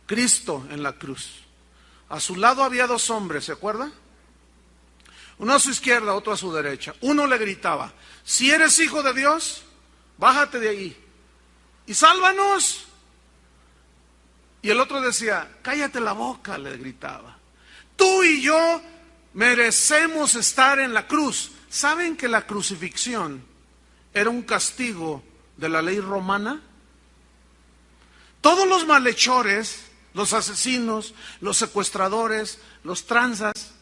[SPEAKER 1] Cristo en la cruz. A su lado había dos hombres, ¿se acuerda? Uno a su izquierda, otro a su derecha. Uno le gritaba: si eres hijo de Dios, bájate de ahí y sálvanos. Y el otro decía: cállate la boca, le gritaba. Tú y yo merecemos estar en la cruz. ¿Saben que la crucifixión era un castigo de la ley romana? Todos los malhechores, los asesinos, los secuestradores, los tranzas,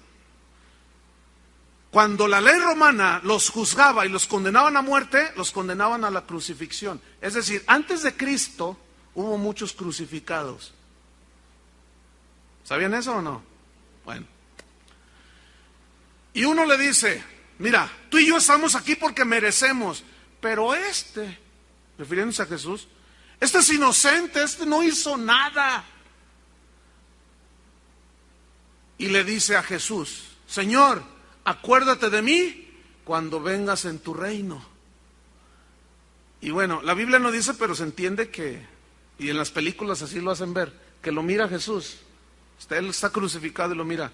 [SPEAKER 1] cuando la ley romana los juzgaba y los condenaban a muerte, los condenaban a la crucifixión. Es decir, antes de Cristo hubo muchos crucificados. ¿Sabían eso o no? Bueno. Y uno le dice: mira, tú y yo estamos aquí porque merecemos, pero refiriéndose a Jesús, es inocente, no hizo nada. y le dice a Jesús: Señor, acuérdate de mí cuando vengas en tu reino. Y bueno, la Biblia no dice, pero se entiende que, y en las películas así lo hacen ver, que lo mira Jesús. Él está crucificado y lo mira.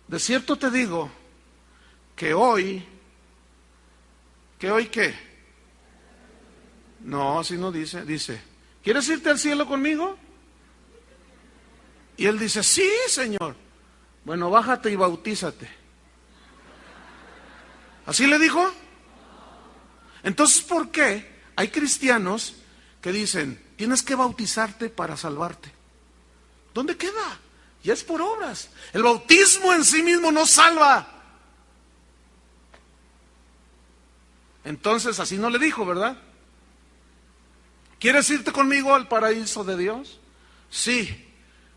[SPEAKER 1] De cierto te digo que hoy ¿qué? No, así no dice. Dice: ¿quieres irte al cielo conmigo? Y él dice: sí, Señor. Bueno, bájate y bautízate. ¿Así le dijo? Entonces, ¿por qué hay cristianos que dicen: tienes que bautizarte para salvarte? ¿Dónde queda? Ya es por obras. El bautismo en sí mismo no salva. Entonces, así no le dijo, ¿verdad? ¿Quieres irte conmigo al paraíso de Dios? Sí.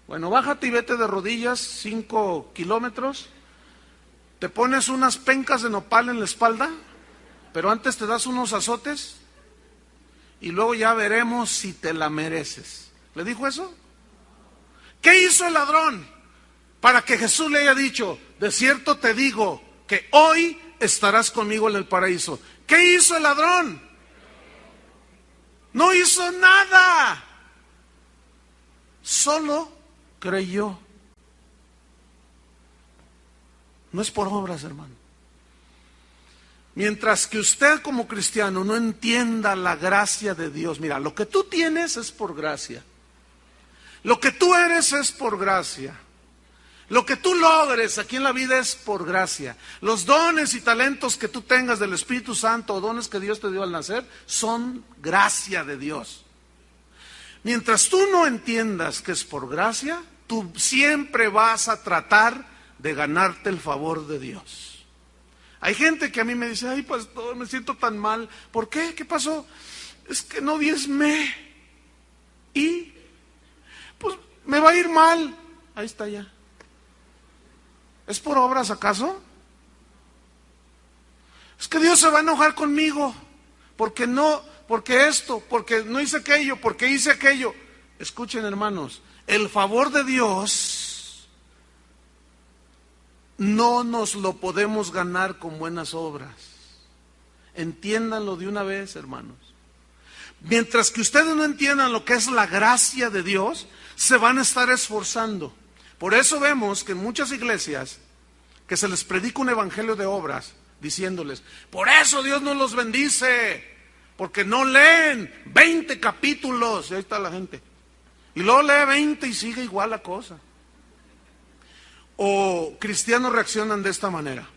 [SPEAKER 1] Bueno, bájate y vete de rodillas 5 kilómetros. Te pones unas pencas de nopal en la espalda, pero antes te das unos azotes y luego ya veremos si te la mereces. ¿Le dijo eso? ¿Qué hizo el ladrón para que Jesús le haya dicho: de cierto te digo que hoy estarás conmigo en el paraíso? ¿Qué hizo el ladrón? No hizo nada. Solo creyó. No es por obras, hermano. Mientras que usted como cristiano no entienda la gracia de Dios, mira, lo que tú tienes es por gracia. Lo que tú eres es por gracia. Lo que tú logres aquí en la vida es por gracia. Los dones y talentos que tú tengas del Espíritu Santo, o dones que Dios te dio al nacer, son gracia de Dios. Mientras tú no entiendas que es por gracia, tú siempre vas a tratar de ganarte el favor de Dios. Hay gente que a mí me dice: ay, pastor, me siento tan mal. ¿Por qué? ¿Qué pasó? Es que no diezmé. Y pues me va a ir mal. Ahí está ya. ¿Es por obras acaso? Es que Dios se va a enojar conmigo porque esto, porque no hice aquello, porque hice aquello. Escuchen, hermanos, el favor de Dios no nos lo podemos ganar con buenas obras. Entiéndanlo de una vez, hermanos. Mientras que ustedes no entiendan lo que es la gracia de Dios, se van a estar esforzando. Por eso vemos que en muchas iglesias que se les predica un evangelio de obras, diciéndoles: por eso Dios no los bendice, porque no leen 20 capítulos. Y ahí está la gente. Y luego lee 20 y sigue igual la cosa. O cristianos reaccionan de esta manera: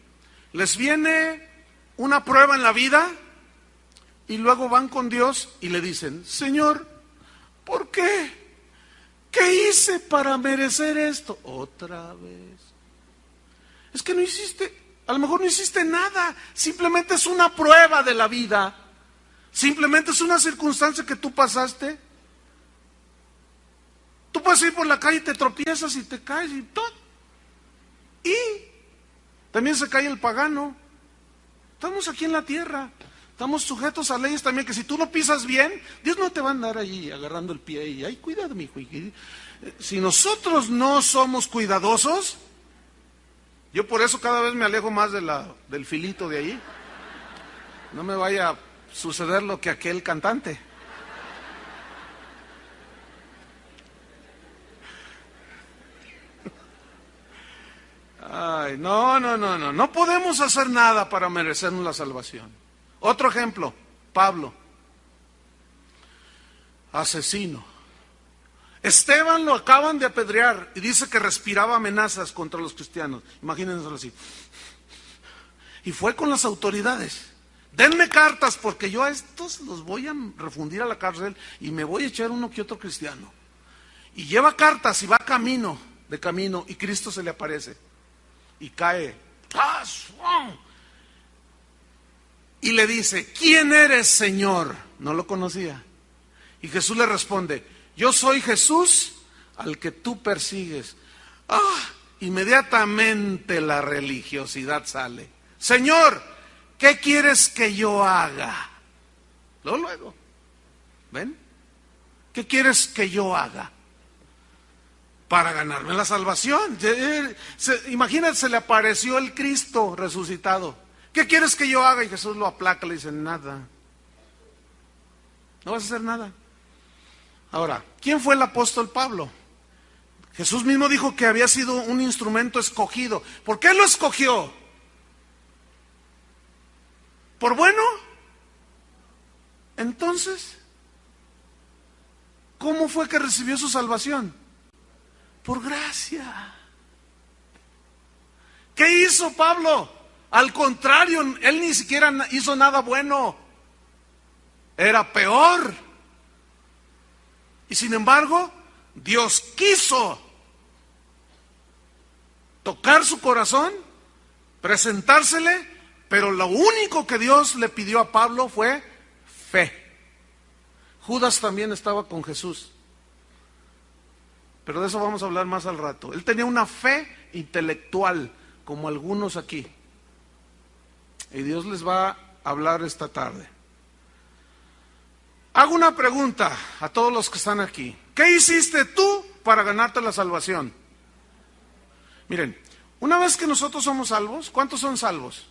[SPEAKER 1] les viene una prueba en la vida y luego van con Dios y le dicen: Señor, ¿por qué? ¿Qué hice para merecer esto? Otra vez. Es que no hiciste, a lo mejor no hiciste nada, simplemente es una prueba de la vida, simplemente es una circunstancia que tú pasaste. Tú puedes ir por la calle y te tropiezas y te caes y todo. Y también se cae el pagano. Estamos aquí en la tierra, estamos sujetos a leyes también, que si tú lo pisas bien, Dios no te va a andar allí agarrando el pie y: ay, cuidado, mi hijo. Si nosotros no somos cuidadosos, yo por eso cada vez me alejo más del filito de ahí. No me vaya a suceder lo que aquel cantante. Ay, no podemos hacer nada para merecernos la salvación. Otro ejemplo, Pablo, asesino. Esteban lo acaban de apedrear y dice que respiraba amenazas contra los cristianos. Imagínense así. Y fue con las autoridades: denme cartas porque yo a estos los voy a refundir a la cárcel y me voy a echar uno que otro cristiano. Y lleva cartas y va de camino, y Cristo se le aparece y cae. Y le dice: ¿quién eres, Señor? No lo conocía. Y Jesús le responde: yo soy Jesús al que tú persigues. Inmediatamente la religiosidad sale. Señor, ¿qué quieres que yo haga? Luego, ¿ven? ¿Qué quieres que yo haga? para ganarme la salvación. Imagínate, se le apareció el Cristo resucitado. ¿Qué quieres que yo haga? Y Jesús lo aplaca, le dice, nada. No vas a hacer nada. Ahora, ¿quién fue el apóstol Pablo? Jesús mismo dijo que había sido un instrumento escogido. ¿Por qué lo escogió? ¿Por bueno? Entonces, ¿cómo fue que recibió su salvación? Por gracia. ¿Qué hizo Pablo? Al contrario, él ni siquiera hizo nada bueno. Era peor. Y sin embargo, Dios quiso tocar su corazón, presentársele, pero lo único que Dios le pidió a Pablo fue fe. Judas también estaba con Jesús, pero de eso vamos a hablar más al rato. Él tenía una fe intelectual, como algunos aquí, y Dios les va a hablar esta tarde. Hago una pregunta a todos los que están aquí. ¿Qué hiciste tú para ganarte la salvación? Miren, una vez que nosotros somos salvos, ¿cuántos son salvos?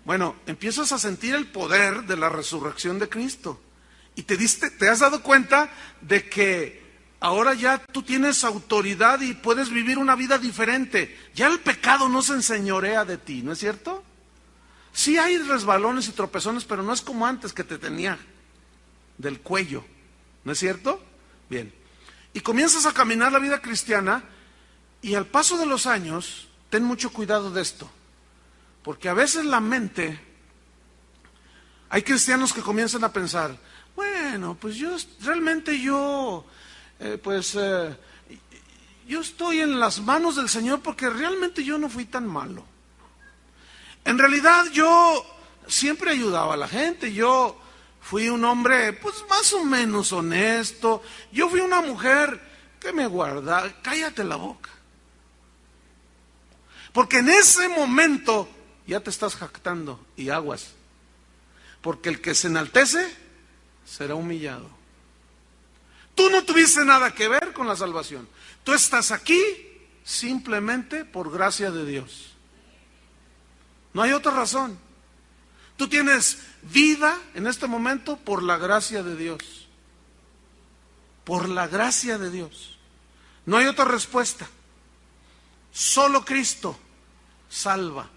[SPEAKER 1] Bueno, empiezas a sentir el poder de la resurrección de Cristo. Y te has dado cuenta de que ahora ya tú tienes autoridad y puedes vivir una vida diferente. Ya el pecado no se enseñorea de ti, ¿no es cierto? Sí hay resbalones y tropezones, pero no es como antes, que te tenía del cuello, ¿no es cierto? Bien. Y comienzas a caminar la vida cristiana, y al paso de los años, ten mucho cuidado de esto, porque a veces la mente, hay cristianos que comienzan a pensar, bueno, pues yo estoy en las manos del Señor porque realmente yo no fui tan malo. En realidad yo siempre ayudaba a la gente, yo fui un hombre pues más o menos honesto, yo fui una mujer que me guardaba. Cállate la boca. Porque en ese momento ya te estás jactando, y aguas. Porque el que se enaltece será humillado. Tú no tuviste nada que ver con la salvación. Tú estás aquí simplemente por gracia de Dios. No hay otra razón. Tú tienes vida en este momento por la gracia de Dios. Por la gracia de Dios. No hay otra respuesta. Solo Cristo salva.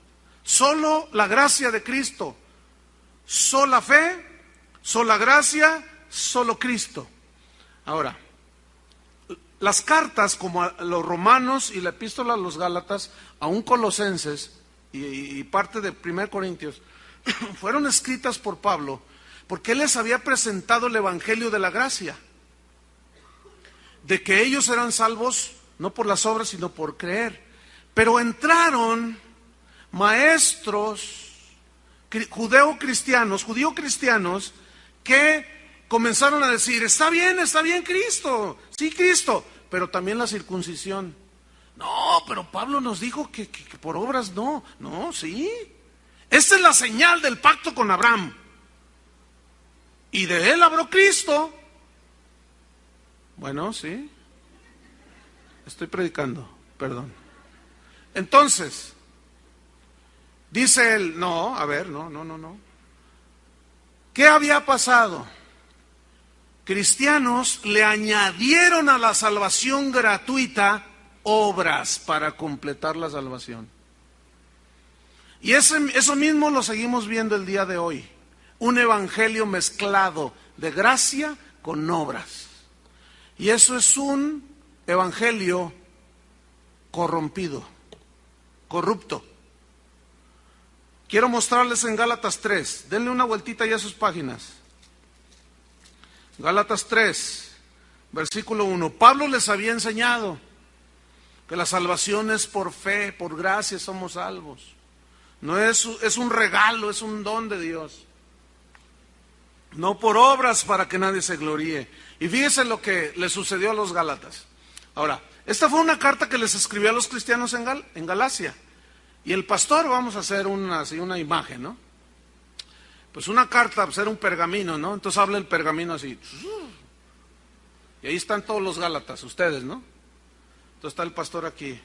[SPEAKER 1] Solo la gracia de Cristo. Sola fe, sola gracia, solo Cristo. Ahora, las cartas como a los Romanos y la epístola a los Gálatas, aún Colosenses y parte de 1 Corintios, fueron escritas por Pablo porque él les había presentado el evangelio de la gracia, de que ellos eran salvos no por las obras sino por creer. Pero entraron maestros judío-cristianos que comenzaron a decir, está bien Cristo, sí Cristo, pero también la circuncisión. No, pero Pablo nos dijo que por obras no, sí. Esta es la señal del pacto con Abraham. Y de él habló Cristo. Bueno, sí. Estoy predicando, perdón. Entonces, dice él, no. ¿Qué había pasado? Cristianos le añadieron a la salvación gratuita obras para completar la salvación. Y eso mismo lo seguimos viendo el día de hoy. Un evangelio mezclado de gracia con obras. Y eso es un evangelio corrompido, corrupto. Quiero mostrarles en Gálatas 3. Denle una vueltita ya a sus páginas. Gálatas 3, versículo 1. Pablo les había enseñado que la salvación es por fe, por gracia somos salvos. No es un regalo, es un don de Dios. No por obras para que nadie se gloríe. Y fíjense lo que le sucedió a los Gálatas. Ahora, esta fue una carta que les escribió a los cristianos en Galacia. Y el pastor, vamos a hacer una imagen, ¿no? Pues una carta, pues era un pergamino, ¿no? Entonces habla el pergamino así. Y ahí están todos los Gálatas, ustedes, ¿no? Entonces está el pastor aquí.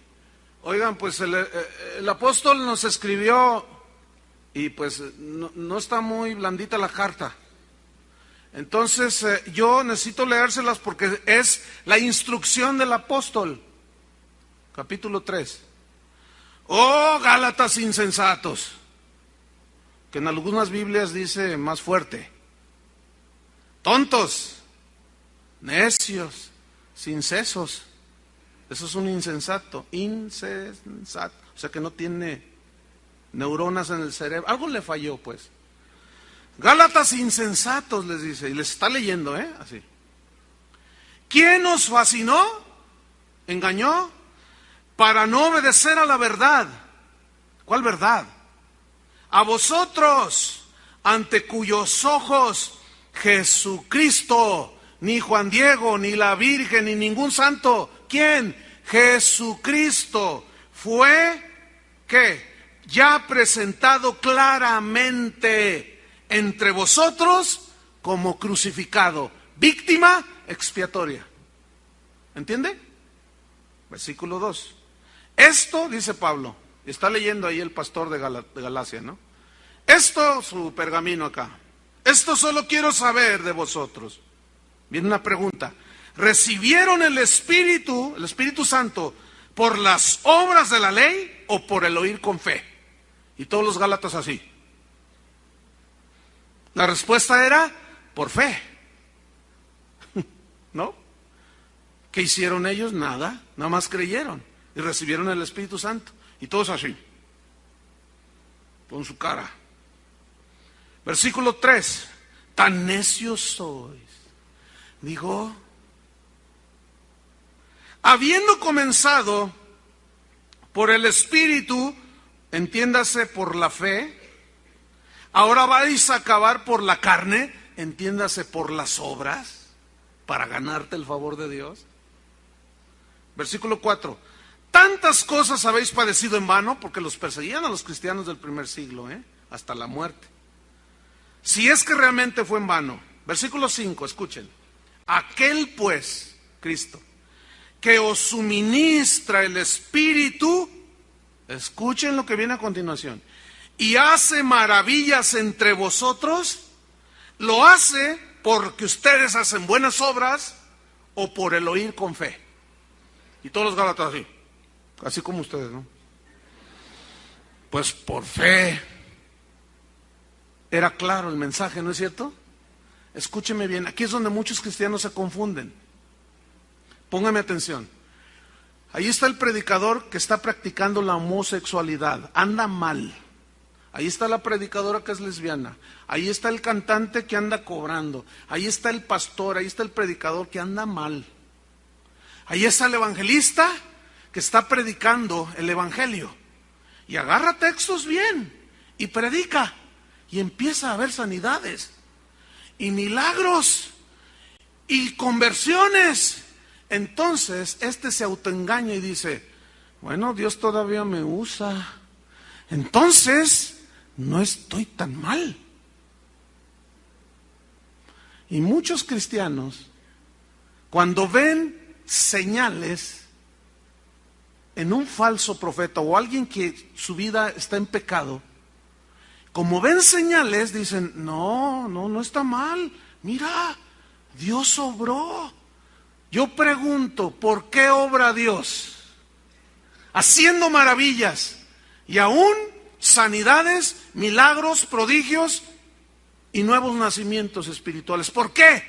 [SPEAKER 1] Oigan, pues el apóstol nos escribió y pues no está muy blandita la carta. Entonces yo necesito leérselas porque es la instrucción del apóstol. Capítulo 3. Oh, Gálatas insensatos. Que en algunas Biblias dice más fuerte. Tontos, necios, sin sesos. Eso es un insensato. Insensato. O sea que no tiene neuronas en el cerebro. Algo le falló, pues. Gálatas insensatos, les dice. Y les está leyendo, así. ¿Quién os fascinó? ¿Engañó? Para no obedecer a la verdad. ¿Cuál verdad? A vosotros, ante cuyos ojos Jesucristo, ni Juan Diego, ni la Virgen, ni ningún santo. ¿Quién? Jesucristo fue, ¿qué? Ya presentado claramente entre vosotros como crucificado, víctima expiatoria. ¿Entiende? Versículo 2. Esto, dice Pablo, está leyendo ahí el pastor de Galacia, ¿no? Esto, su pergamino acá. Esto solo quiero saber de vosotros. Viene una pregunta. ¿Recibieron el Espíritu Santo, por las obras de la ley o por el oír con fe? Y todos los gálatas así. La respuesta era por fe. ¿No? ¿Qué hicieron ellos? Nada más creyeron y recibieron el Espíritu Santo. Y todos así, con su cara. Versículo 3. Tan necios sois. Digo, habiendo comenzado por el Espíritu, entiéndase por la fe, ahora vais a acabar por la carne, entiéndase por las obras, para ganarte el favor de Dios. Versículo 4. Tantas cosas habéis padecido en vano, porque los perseguían a los cristianos del primer siglo, hasta la muerte. Si es que realmente fue en vano. Versículo 5, escuchen. Aquel pues, Cristo, que os suministra el Espíritu, escuchen lo que viene a continuación, y hace maravillas entre vosotros, lo hace porque ustedes hacen buenas obras o por el oír con fe. Y todos los gálatas así como ustedes, ¿no? Pues por fe. Era claro el mensaje, ¿no es cierto? Escúcheme bien, aquí es donde muchos cristianos se confunden. Póngame atención. Ahí está el predicador que está practicando la homosexualidad, anda mal. Ahí está la predicadora que es lesbiana. Ahí está el cantante que anda cobrando. Ahí está el pastor, ahí está el predicador que anda mal. Ahí está el evangelista que está predicando el evangelio. Y agarra textos bien y predica. Y empieza a haber sanidades y milagros y conversiones. Entonces se autoengaña y dice, bueno, Dios todavía me usa, entonces no estoy tan mal. Y muchos cristianos, cuando ven señales en un falso profeta o alguien que su vida está en pecado, como ven señales, dicen, no está mal, mira, Dios obró. Yo pregunto, ¿por qué obra Dios? Haciendo maravillas y aún sanidades, milagros, prodigios y nuevos nacimientos espirituales. ¿Por qué?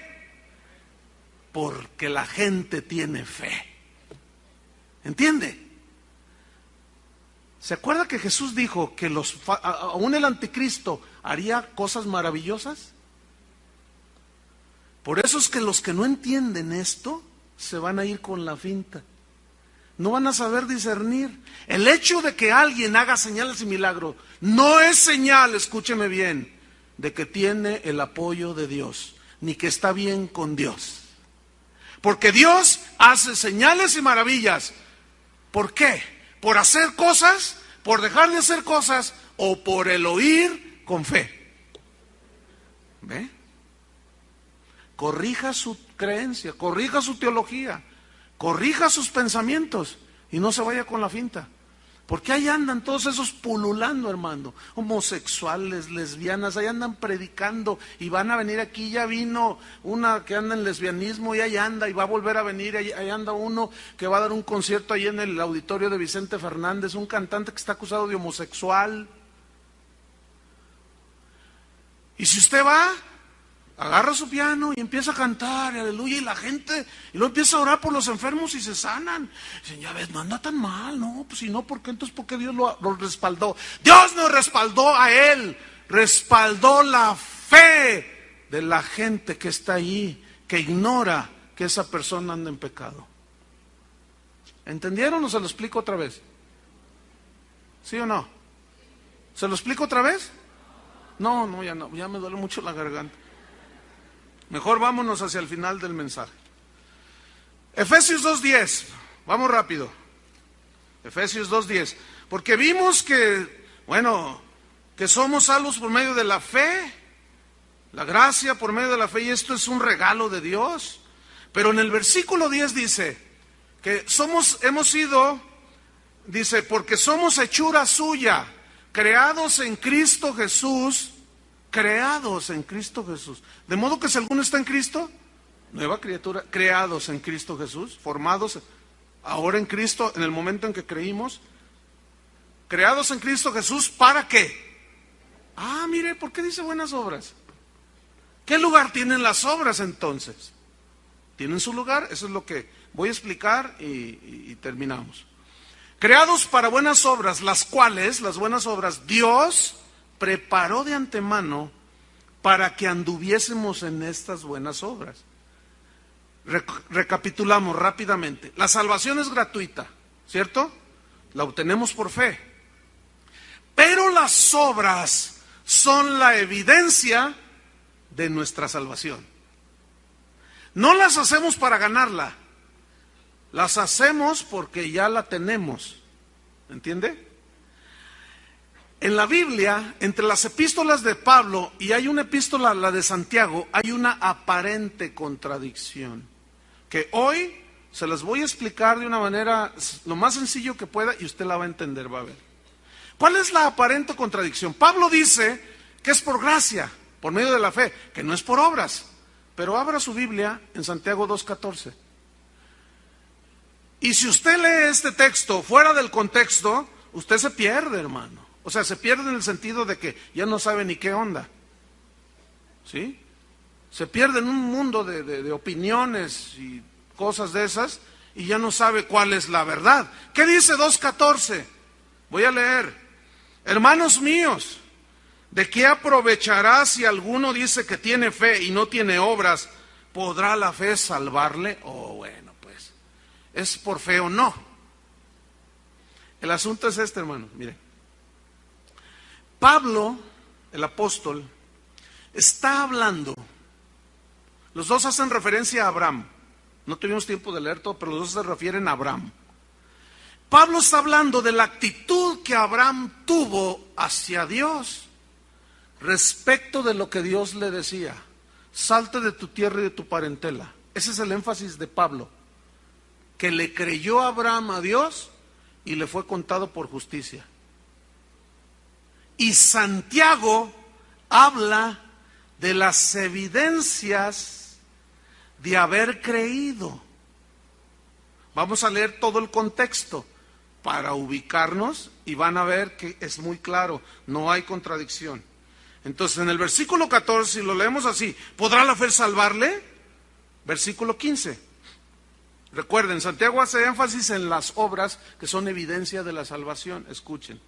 [SPEAKER 1] Porque la gente tiene fe. ¿Entiende? ¿Se acuerda que Jesús dijo que aún el anticristo haría cosas maravillosas? Por eso es que los que no entienden esto se van a ir con la finta. No van a saber discernir. El hecho de que alguien haga señales y milagros no es señal, escúcheme bien, de que tiene el apoyo de Dios, ni que está bien con Dios. Porque Dios hace señales y maravillas. ¿Por qué? ¿Por hacer cosas? ¿Por dejar de hacer cosas? ¿O por el oír con fe? ¿Ve? Corrija su creencia, corrija su teología. corrija sus pensamientos y no se vaya con la finta. Porque ahí andan todos esos pululando, hermano, homosexuales, lesbianas, ahí andan predicando y van a venir aquí. Ya vino una que anda en lesbianismo y ahí anda, y va a volver a venir. Ahí anda uno que va a dar un concierto ahí en el auditorio de Vicente Fernández, un cantante que está acusado de homosexual. Y si usted va, agarra su piano y empieza a cantar, y aleluya, y la gente, y luego empieza a orar por los enfermos y se sanan. Dicen, ya ves, no anda tan mal, no, pues si no, ¿por qué entonces? ¿Por qué Dios lo respaldó? Dios no respaldó a él, respaldó la fe de la gente que está ahí, que ignora que esa persona anda en pecado. ¿Entendieron o se lo explico otra vez? ¿Sí o no? ¿Se lo explico otra vez? No, ya me duele mucho la garganta. Mejor vámonos hacia el final del mensaje. Efesios 2:10, vamos rápido. Efesios 2:10, porque vimos que, que somos salvos por medio de la fe, la gracia por medio de la fe, y esto es un regalo de Dios. Pero en el versículo 10 dice que hemos sido, dice, porque somos hechura suya, creados en Cristo Jesús. Creados en Cristo Jesús. De modo que si alguno está en Cristo, nueva criatura, creados en Cristo Jesús, formados ahora en Cristo, en el momento en que creímos, creados en Cristo Jesús, ¿para qué? Mire, ¿por qué dice buenas obras? ¿Qué lugar tienen las obras entonces? ¿Tienen su lugar? Eso es lo que voy a explicar y terminamos. Creados para buenas obras, las cuales, las buenas obras, Dios preparó de antemano para que anduviésemos en estas buenas obras. Recapitulamos rápidamente. La salvación es gratuita, ¿cierto? La obtenemos por fe. Pero las obras son la evidencia de nuestra salvación. No las hacemos para ganarla, las hacemos porque ya la tenemos. ¿Entiende? En la Biblia, entre las epístolas de Pablo y hay una epístola, la de Santiago, hay una aparente contradicción que hoy se las voy a explicar de una manera lo más sencillo que pueda y usted la va a entender, va a ver. ¿Cuál es la aparente contradicción? Pablo dice que es por gracia, por medio de la fe, que no es por obras. Pero abra su Biblia en Santiago 2:14. Y si usted lee este texto fuera del contexto, usted se pierde, hermano. O sea, se pierde en el sentido de que ya no sabe ni qué onda. ¿Sí? Se pierde en un mundo de opiniones y cosas de esas y ya no sabe cuál es la verdad. ¿Qué dice 2:14? Voy a leer. Hermanos míos, ¿de qué aprovechará si alguno dice que tiene fe y no tiene obras? ¿Podrá la fe salvarle? Bueno, pues, ¿es por fe o no? El asunto es este, hermano, mire. Pablo, el apóstol, está hablando, los dos hacen referencia a Abraham, no tuvimos tiempo de leer todo, pero los dos se refieren a Abraham. Pablo está hablando de la actitud que Abraham tuvo hacia Dios, respecto de lo que Dios le decía, salte de tu tierra y de tu parentela. Ese es el énfasis de Pablo, que le creyó Abraham a Dios y le fue contado por justicia. Y Santiago habla de las evidencias de haber creído. Vamos a leer todo el contexto para ubicarnos y van a ver que es muy claro, no hay contradicción. Entonces en el versículo 14, si lo leemos así, ¿podrá la fe salvarle? Versículo 15. Recuerden, Santiago hace énfasis en las obras que son evidencia de la salvación. Escuchen.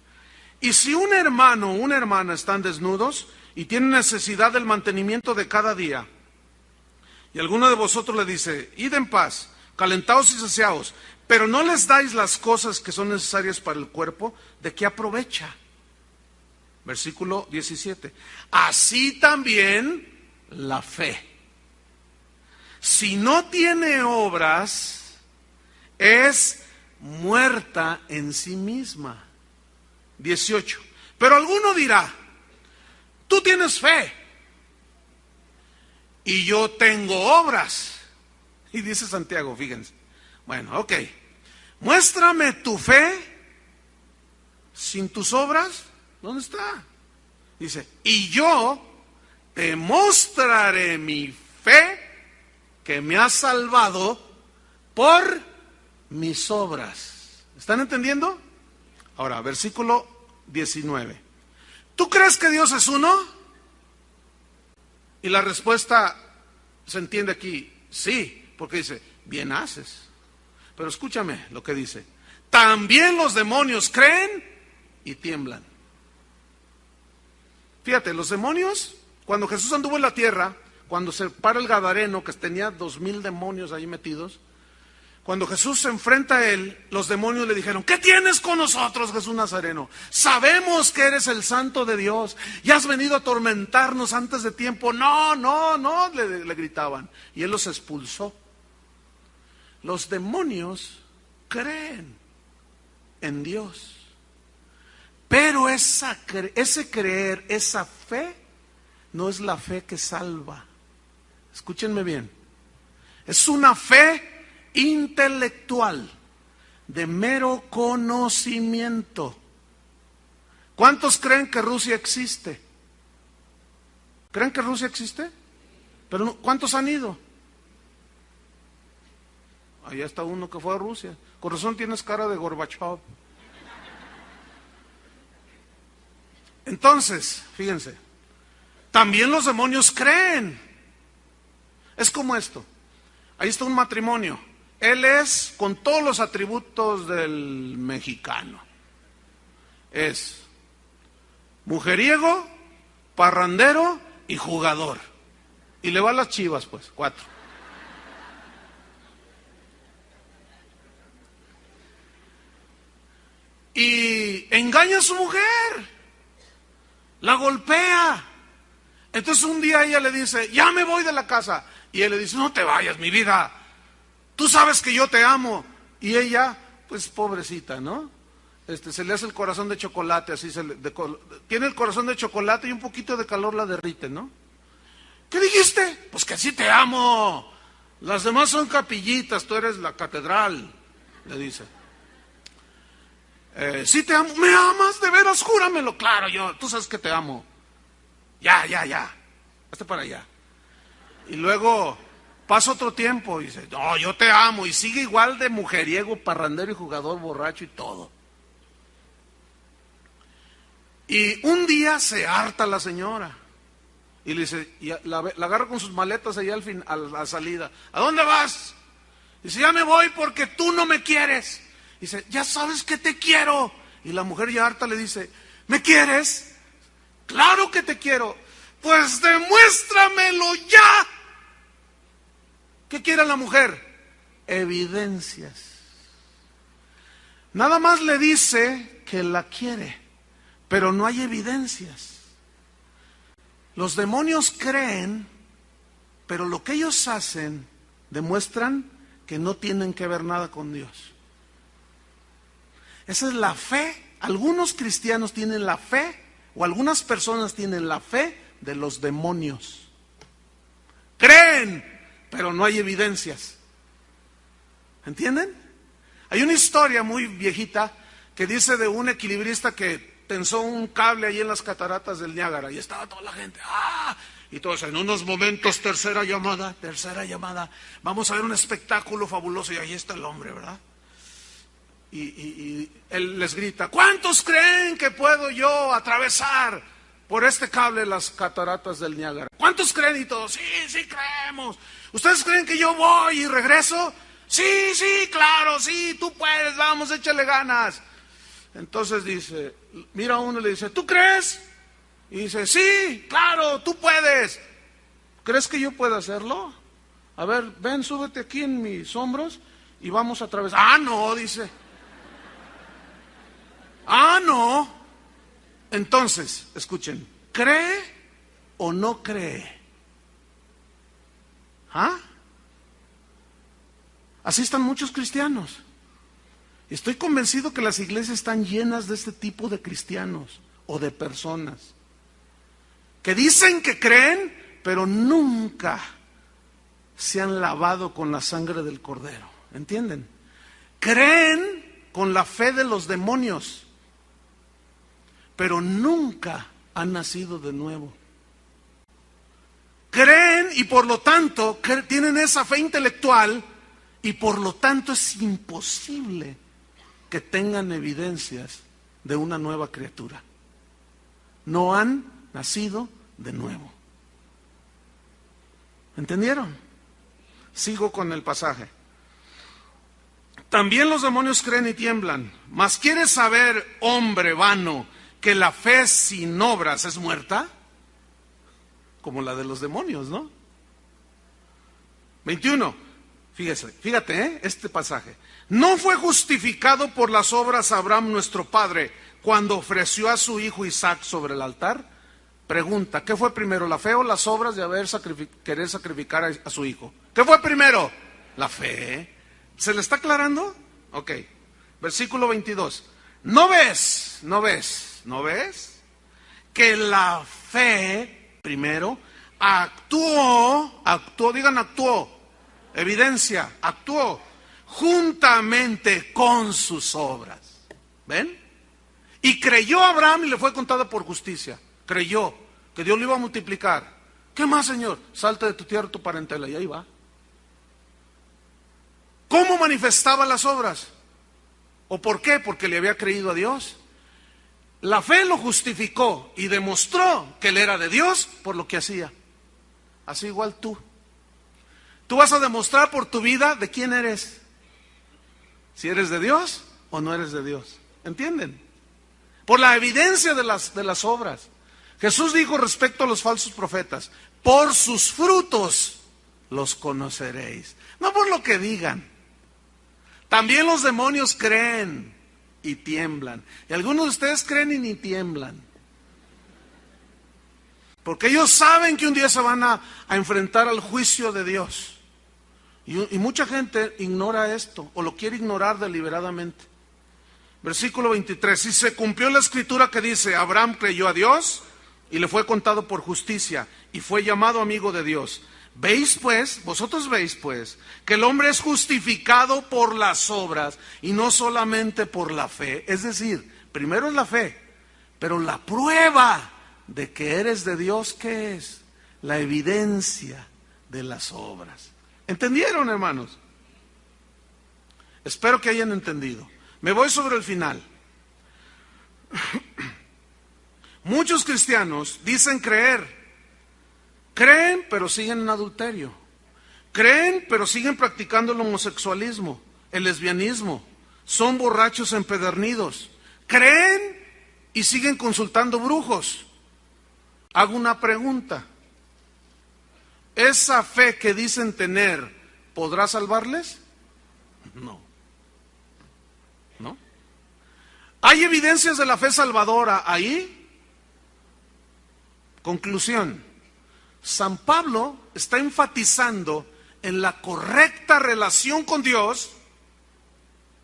[SPEAKER 1] Y si un hermano o una hermana están desnudos y tienen necesidad del mantenimiento de cada día, y alguno de vosotros le dice, id en paz, calentaos y saciaos, pero no les dais las cosas que son necesarias para el cuerpo, ¿de qué aprovecha? Versículo 17. Así también la fe, si no tiene obras, es muerta en sí misma. 18. Pero alguno dirá, tú tienes fe y yo tengo obras. Y dice Santiago, fíjense, Bueno, ok. Muéstrame tu fe sin tus obras. ¿Dónde está? Dice, y yo te mostraré mi fe que me ha salvado por mis obras. ¿Están entendiendo? Ahora, versículo 19. ¿Tú crees que Dios es uno? Y la respuesta se entiende aquí, sí, porque dice, bien haces. Pero escúchame lo que dice. También los demonios creen y tiemblan. Fíjate, los demonios, cuando Jesús anduvo en la tierra, cuando se para el Gadareno, que tenía 2000 demonios ahí metidos, cuando Jesús se enfrenta a él, los demonios le dijeron, ¿qué tienes con nosotros, Jesús Nazareno? Sabemos que eres el Santo de Dios y has venido a atormentarnos antes de tiempo. No, le gritaban. Y él los expulsó. Los demonios creen en Dios. Pero ese creer, esa fe, no es la fe que salva. Escúchenme bien. Es una fe intelectual, de mero conocimiento. ¿Cuántos creen que Rusia existe? ¿Creen que Rusia existe? Pero ¿cuántos han ido? Allá está uno que fue a Rusia. Con razón tienes cara de Gorbachev. Entonces, fíjense, también los demonios creen. Es como esto. Ahí está un matrimonio. Él es con todos los atributos del mexicano. Es mujeriego, parrandero y jugador. Y le va a las Chivas, pues, 4. Y engaña a su mujer. La golpea. Entonces un día ella le dice, ya me voy de la casa. Y él le dice, no te vayas, mi vida. Tú sabes que yo te amo. Y ella, pues pobrecita, ¿no? Se le hace el corazón de chocolate, así tiene el corazón de chocolate y un poquito de calor la derrite, ¿no? ¿Qué dijiste? Pues que sí te amo. Las demás son capillitas, tú eres la catedral, le dice. Sí te amo. ¿Me amas? ¿De veras? Júramelo. Claro, tú sabes que te amo. Ya. Hazte para allá. Y luego pasa otro tiempo y dice, no, yo te amo. Y sigue igual de mujeriego, parrandero y jugador, borracho y todo. Y un día se harta la señora. Y le dice, la agarra con sus maletas allá a la salida. ¿A dónde vas? Dice, ya me voy porque tú no me quieres. Dice, ya sabes que te quiero. Y la mujer ya harta le dice, ¿me quieres? Claro que te quiero. Pues demuéstramelo ya. ¿Qué quiere la mujer? Evidencias. Nada más le dice que la quiere, pero no hay evidencias. Los demonios creen, pero lo que ellos hacen demuestran que no tienen que ver nada con Dios. Esa es la fe. Algunos cristianos tienen la fe, o algunas personas tienen la fe de los demonios. Creen, pero no hay evidencias. ¿Entienden? Hay una historia muy viejita que dice de un equilibrista que tensó un cable ahí en las cataratas del Niágara y estaba toda la gente, y todos en unos momentos, tercera llamada, vamos a ver un espectáculo fabuloso, y ahí está el hombre, ¿verdad? Y él les grita, ¿cuántos creen que puedo yo atravesar por este cable las cataratas del Niágara? ¿Cuántos creen? Y todos, sí creemos. ¿Ustedes creen que yo voy y regreso? Sí, claro, sí, tú puedes, vamos, échale ganas. Entonces dice, mira a uno y le dice, ¿tú crees? Y dice, sí, claro, tú puedes. ¿Crees que yo pueda hacerlo? A ver, ven, súbete aquí en mis hombros y vamos a atravesar. No, dice. No. Entonces, escuchen, ¿cree o no cree? Así están muchos cristianos. Estoy convencido que las iglesias están llenas de este tipo de cristianos o de personas que dicen que creen, pero nunca se han lavado con la sangre del Cordero. ¿Entienden? creen con la fe de los demonios, pero nunca han nacido de nuevo. Creen y por lo tanto tienen esa fe intelectual y por lo tanto es imposible que tengan evidencias de una nueva criatura. No han nacido de nuevo. ¿Entendieron? Sigo con el pasaje. También los demonios creen y tiemblan. Mas ¿quieres saber, hombre vano, que la fe sin obras es muerta? Como la de los demonios, ¿no? 21. Fíjate, este pasaje. ¿No fue justificado por las obras Abraham nuestro padre cuando ofreció a su hijo Isaac sobre el altar? Pregunta, ¿qué fue primero, la fe o las obras de querer sacrificar a su hijo? ¿Qué fue primero? La fe. ¿Se le está aclarando? Ok. Versículo 22. ¿No ves que la fe primero actuó, evidencia, actuó juntamente con sus obras? ¿Ven? Y creyó Abraham y le fue contada por justicia. Creyó que Dios lo iba a multiplicar. ¿Qué más, Señor? Salte de tu tierra, tu parentela, y ahí va. ¿Cómo manifestaba las obras? ¿O por qué? Porque le había creído a Dios. La fe lo justificó y demostró que él era de Dios por lo que hacía. Así igual tú. Tú vas a demostrar por tu vida de quién eres. Si eres de Dios o no eres de Dios. ¿Entienden? Por la evidencia de las obras. Jesús dijo respecto a los falsos profetas: por sus frutos los conoceréis. No por lo que digan. También los demonios creen y tiemblan. Y algunos de ustedes creen y ni tiemblan. Porque ellos saben que un día se van a enfrentar al juicio de Dios. Y mucha gente ignora esto, o lo quiere ignorar deliberadamente. Versículo 23. Y se cumplió la escritura que dice: Abraham creyó a Dios y le fue contado por justicia, y fue llamado amigo de Dios. Vosotros veis pues, que el hombre es justificado por las obras y no solamente por la fe. Es decir, primero es la fe, pero la prueba de que eres de Dios, ¿qué es? La evidencia de las obras. ¿Entendieron, hermanos? Espero que hayan entendido. Me voy sobre el final. Muchos cristianos dicen creer. Creen, pero siguen en adulterio. Creen, pero siguen practicando el homosexualismo, el lesbianismo. Son borrachos empedernidos. Creen y siguen consultando brujos. Hago una pregunta. ¿Esa fe que dicen tener podrá salvarles? No. ¿No? ¿Hay evidencias de la fe salvadora ahí? Conclusión. San Pablo está enfatizando en la correcta relación con Dios,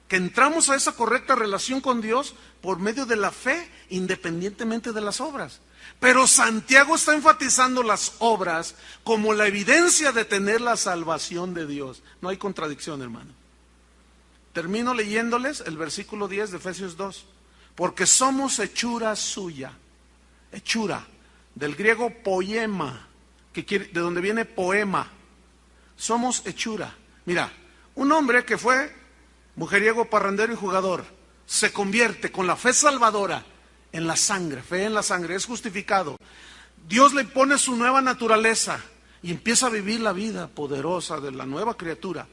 [SPEAKER 1] que entramos a esa correcta relación con Dios por medio de la fe, independientemente de las obras. Pero Santiago está enfatizando las obras como la evidencia de tener la salvación de Dios. No hay contradicción, hermano. Termino leyéndoles el versículo 10 de Efesios 2. Porque somos hechura suya. Hechura, del griego poema, de donde viene poema. Somos hechura. Mira, un hombre que fue mujeriego, parrandero y jugador, se convierte con la fe salvadora en la sangre, fe en la sangre, es justificado. Dios le pone su nueva naturaleza y empieza a vivir la vida poderosa de la nueva criatura.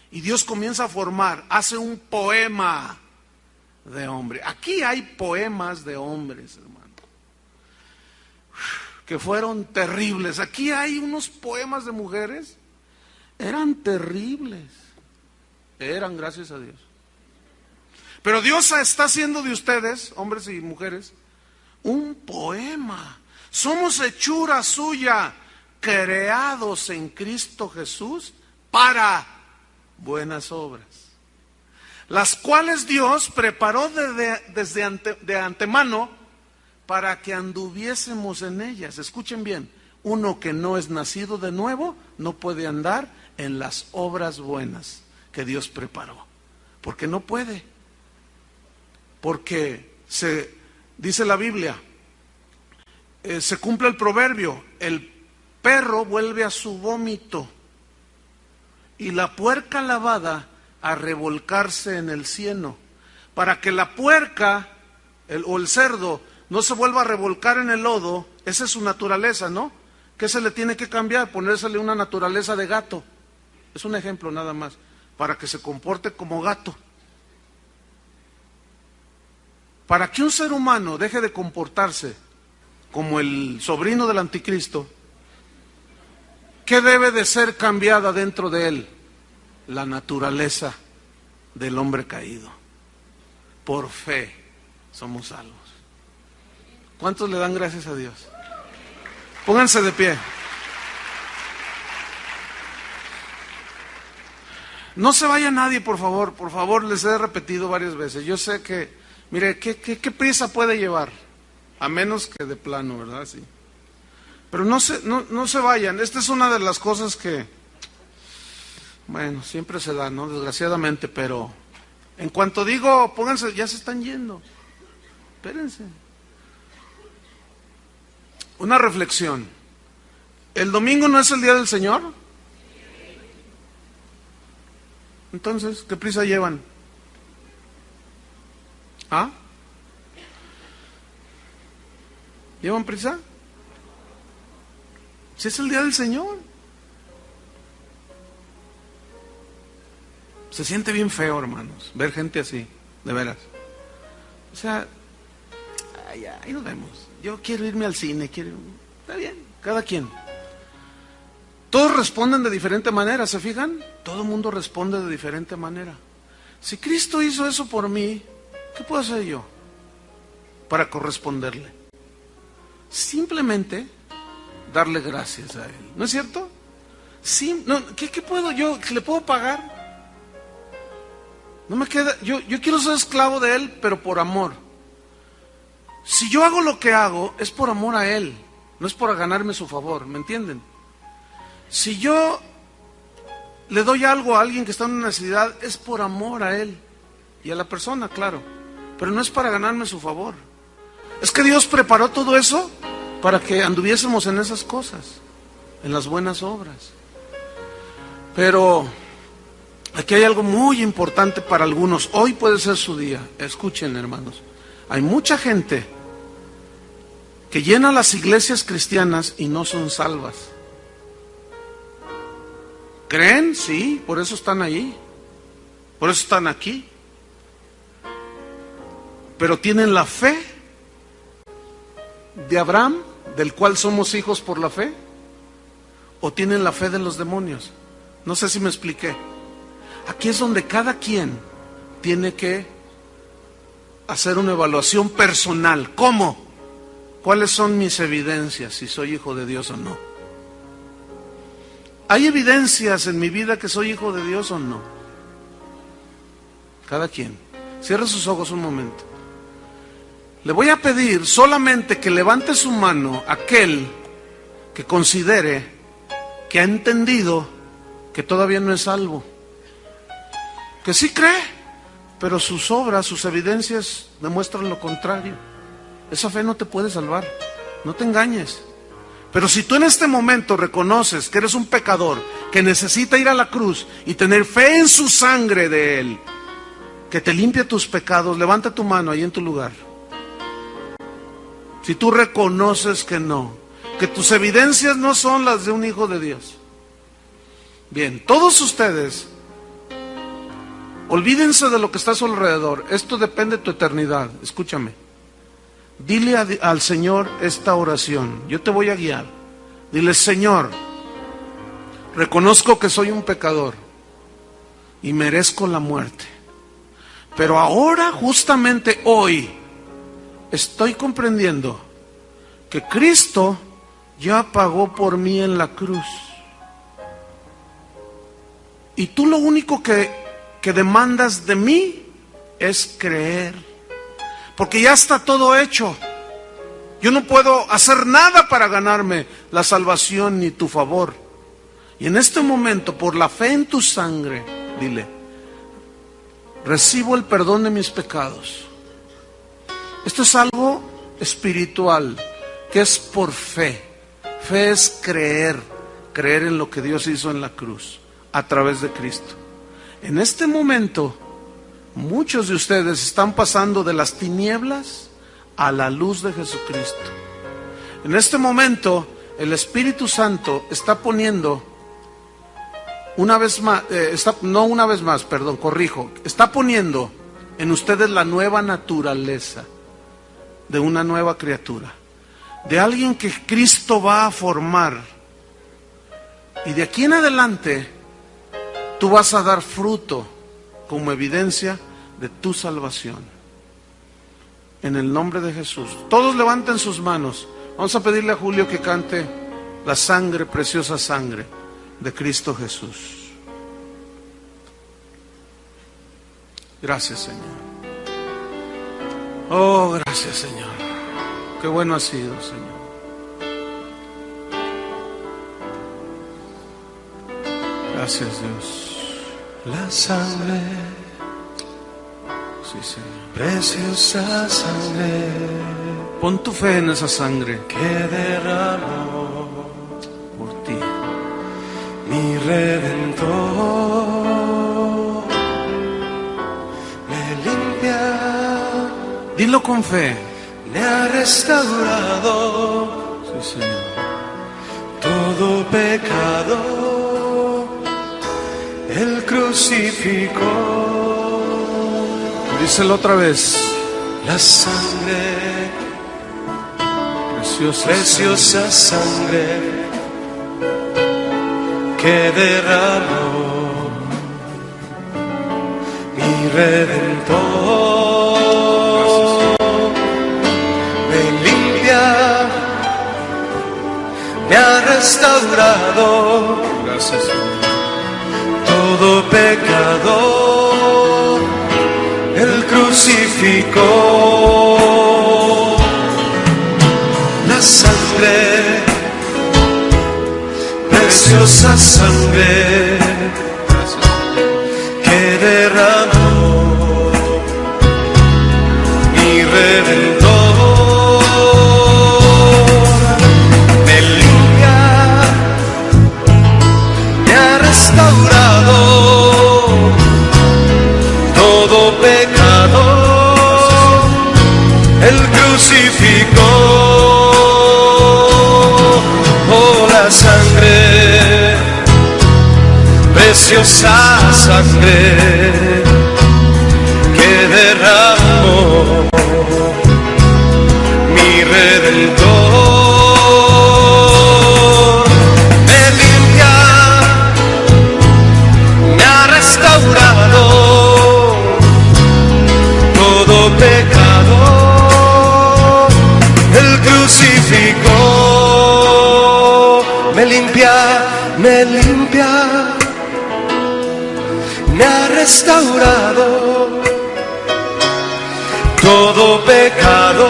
[SPEAKER 1] Y Dios comienza a formar, hace un poema de hombre. Aquí hay poemas de hombres, hermano, que fueron terribles. Aquí hay unos poemas de mujeres, eran terribles. Eran, gracias a Dios. Pero Dios está haciendo de ustedes, hombres y mujeres, un poema. Somos hechura suya, creados en Cristo Jesús para buenas obras, las cuales Dios preparó de antemano para que anduviésemos en ellas. Escuchen bien, uno que no es nacido de nuevo no puede andar en las obras buenas que Dios preparó. Porque no puede. Porque dice la Biblia, se cumple el proverbio, el perro vuelve a su vómito y la puerca lavada a revolcarse en el cieno. Para que la puerca o el cerdo no se vuelva a revolcar en el lodo, esa es su naturaleza, ¿no? ¿Qué se le tiene que cambiar? Ponérsele una naturaleza de gato. Es un ejemplo nada más, para que se comporte como gato. Para que un ser humano deje de comportarse como el sobrino del anticristo, ¿qué debe de ser cambiada dentro de él? La naturaleza del hombre caído. Por fe somos salvos. ¿Cuántos le dan gracias a Dios? Pónganse de pie. No se vaya nadie, por favor, les he repetido varias veces. Yo sé que, mire, ¿qué prisa puede llevar? A menos que de plano, ¿verdad? Sí. Pero no se vayan. Esta es una de las cosas que, bueno, siempre se da, ¿no? Desgraciadamente, pero en cuanto digo, pónganse, ya se están yendo. Espérense. Una reflexión. ¿El domingo no es el día del Señor? Entonces, ¿qué prisa llevan? ¿Ah? ¿Llevan prisa? Si es el día del Señor. Se siente bien feo, hermanos, ver gente así, de veras. O sea, ahí nos vemos. Yo quiero irme al cine, está bien, cada quien. Todos responden de diferente manera, ¿se fijan? Todo el mundo responde de diferente manera. Si Cristo hizo eso por mí, ¿qué puedo hacer yo para corresponderle? Simplemente darle gracias a Él. ¿No es cierto? Sí, no, ¿qué puedo yo? ¿Le puedo pagar? No me queda, yo quiero ser esclavo de Él, pero por amor. Si yo hago lo que hago, es por amor a Él, no es por ganarme su favor, ¿me entienden? Si yo le doy algo a alguien que está en una necesidad, es por amor a Él y a la persona, claro, pero no es para ganarme su favor. Es que Dios preparó todo eso para que anduviésemos en esas cosas, en las buenas obras. Pero aquí hay algo muy importante para algunos. Hoy puede ser su día. Escuchen, hermanos. Hay mucha gente que llena las iglesias cristianas y no son salvas. ¿Creen? Sí, por eso están ahí. Por eso están aquí. Pero tienen la fe de Abraham, del cual somos hijos por la fe, o tienen la fe de los demonios. No sé si me expliqué. Aquí es donde cada quien tiene que hacer una evaluación personal. ¿Cómo? ¿Cuáles son mis evidencias si soy hijo de Dios o no? ¿Hay evidencias en mi vida que soy hijo de Dios o no? Cada quien. Cierre sus ojos un momento. Le voy a pedir solamente que levante su mano aquel que considere que ha entendido que todavía no es salvo. Que sí cree, pero sus obras, sus evidencias demuestran lo contrario. Esa fe no te puede salvar, no te engañes. Pero si tú en este momento reconoces que eres un pecador, que necesita ir a la cruz y tener fe en su sangre de Él, que te limpie tus pecados, levanta tu mano ahí en tu lugar. Si tú reconoces que no, que tus evidencias no son las de un hijo de Dios. Bien, todos ustedes, olvídense de lo que está a su alrededor. Esto depende de tu eternidad. Escúchame. Dile al Señor esta oración. Yo te voy a guiar. Dile: Señor, reconozco que soy un pecador y merezco la muerte. Pero ahora, justamente hoy, estoy comprendiendo que Cristo ya pagó por mí en la cruz. Y tú lo único que demandas de mí es creer, porque ya está todo hecho. Yo no puedo hacer nada para ganarme la salvación ni tu favor. Y en este momento, por la fe en tu sangre, dile: recibo el perdón de mis pecados. Esto es algo espiritual, que es por fe. Fe es creer en lo que Dios hizo en la cruz, a través de Cristo. En este momento, muchos de ustedes están pasando de las tinieblas a la luz de Jesucristo. En este momento, el Espíritu Santo está poniendo, está poniendo en ustedes la nueva naturaleza de una nueva criatura, de alguien que Cristo va a formar. Y de aquí en adelante, tú vas a dar fruto como evidencia de tu salvación. En el nombre de Jesús. Todos levanten sus manos. Vamos a pedirle a Julio que cante la sangre, preciosa sangre de Cristo Jesús. Gracias, Señor. Oh, gracias, Señor. Qué bueno ha sido, Señor. Gracias, Dios.
[SPEAKER 2] La sangre,
[SPEAKER 1] Sí, Señor.
[SPEAKER 2] preciosa sangre
[SPEAKER 1] Pon tu fe en esa sangre
[SPEAKER 2] que derramó
[SPEAKER 1] por ti.
[SPEAKER 2] mi Redentor, me limpia,
[SPEAKER 1] Dilo con fe.
[SPEAKER 2] me ha restaurado
[SPEAKER 1] Sí, Señor.
[SPEAKER 2] todo pecado, Él crucificó.
[SPEAKER 1] Díselo otra vez.
[SPEAKER 2] La sangre,
[SPEAKER 1] Preciosa,
[SPEAKER 2] preciosa sangre que derramó mi Redentor, me limpia, me ha restaurado
[SPEAKER 1] Gracias, Señor.
[SPEAKER 2] todo pecado, Él crucificó. La sangre, preciosa sangre que derramó mi Redentor, me limpia, me ha restaurado todo pecado, Él crucificó. Oh, la sangre, preciosa sangre que derramó mi Redentor, me limpia, me ha restaurado todo pecado, Él crucificó. Me limpia, me limpia, me ha restaurado todo pecado,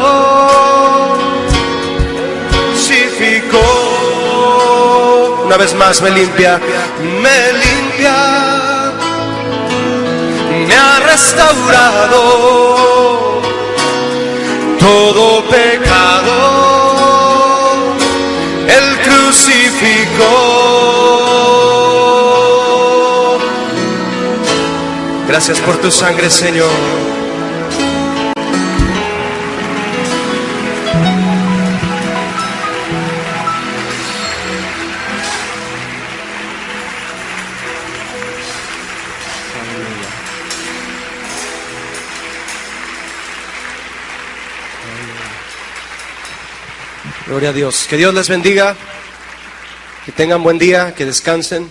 [SPEAKER 2] crucificó. Una vez más, me limpia, me limpia, me ha restaurado todo pecado, Él crucificó. Gracias por tu sangre, Señor. Gloria a Dios. Que Dios les bendiga. Que tengan buen día, que descansen.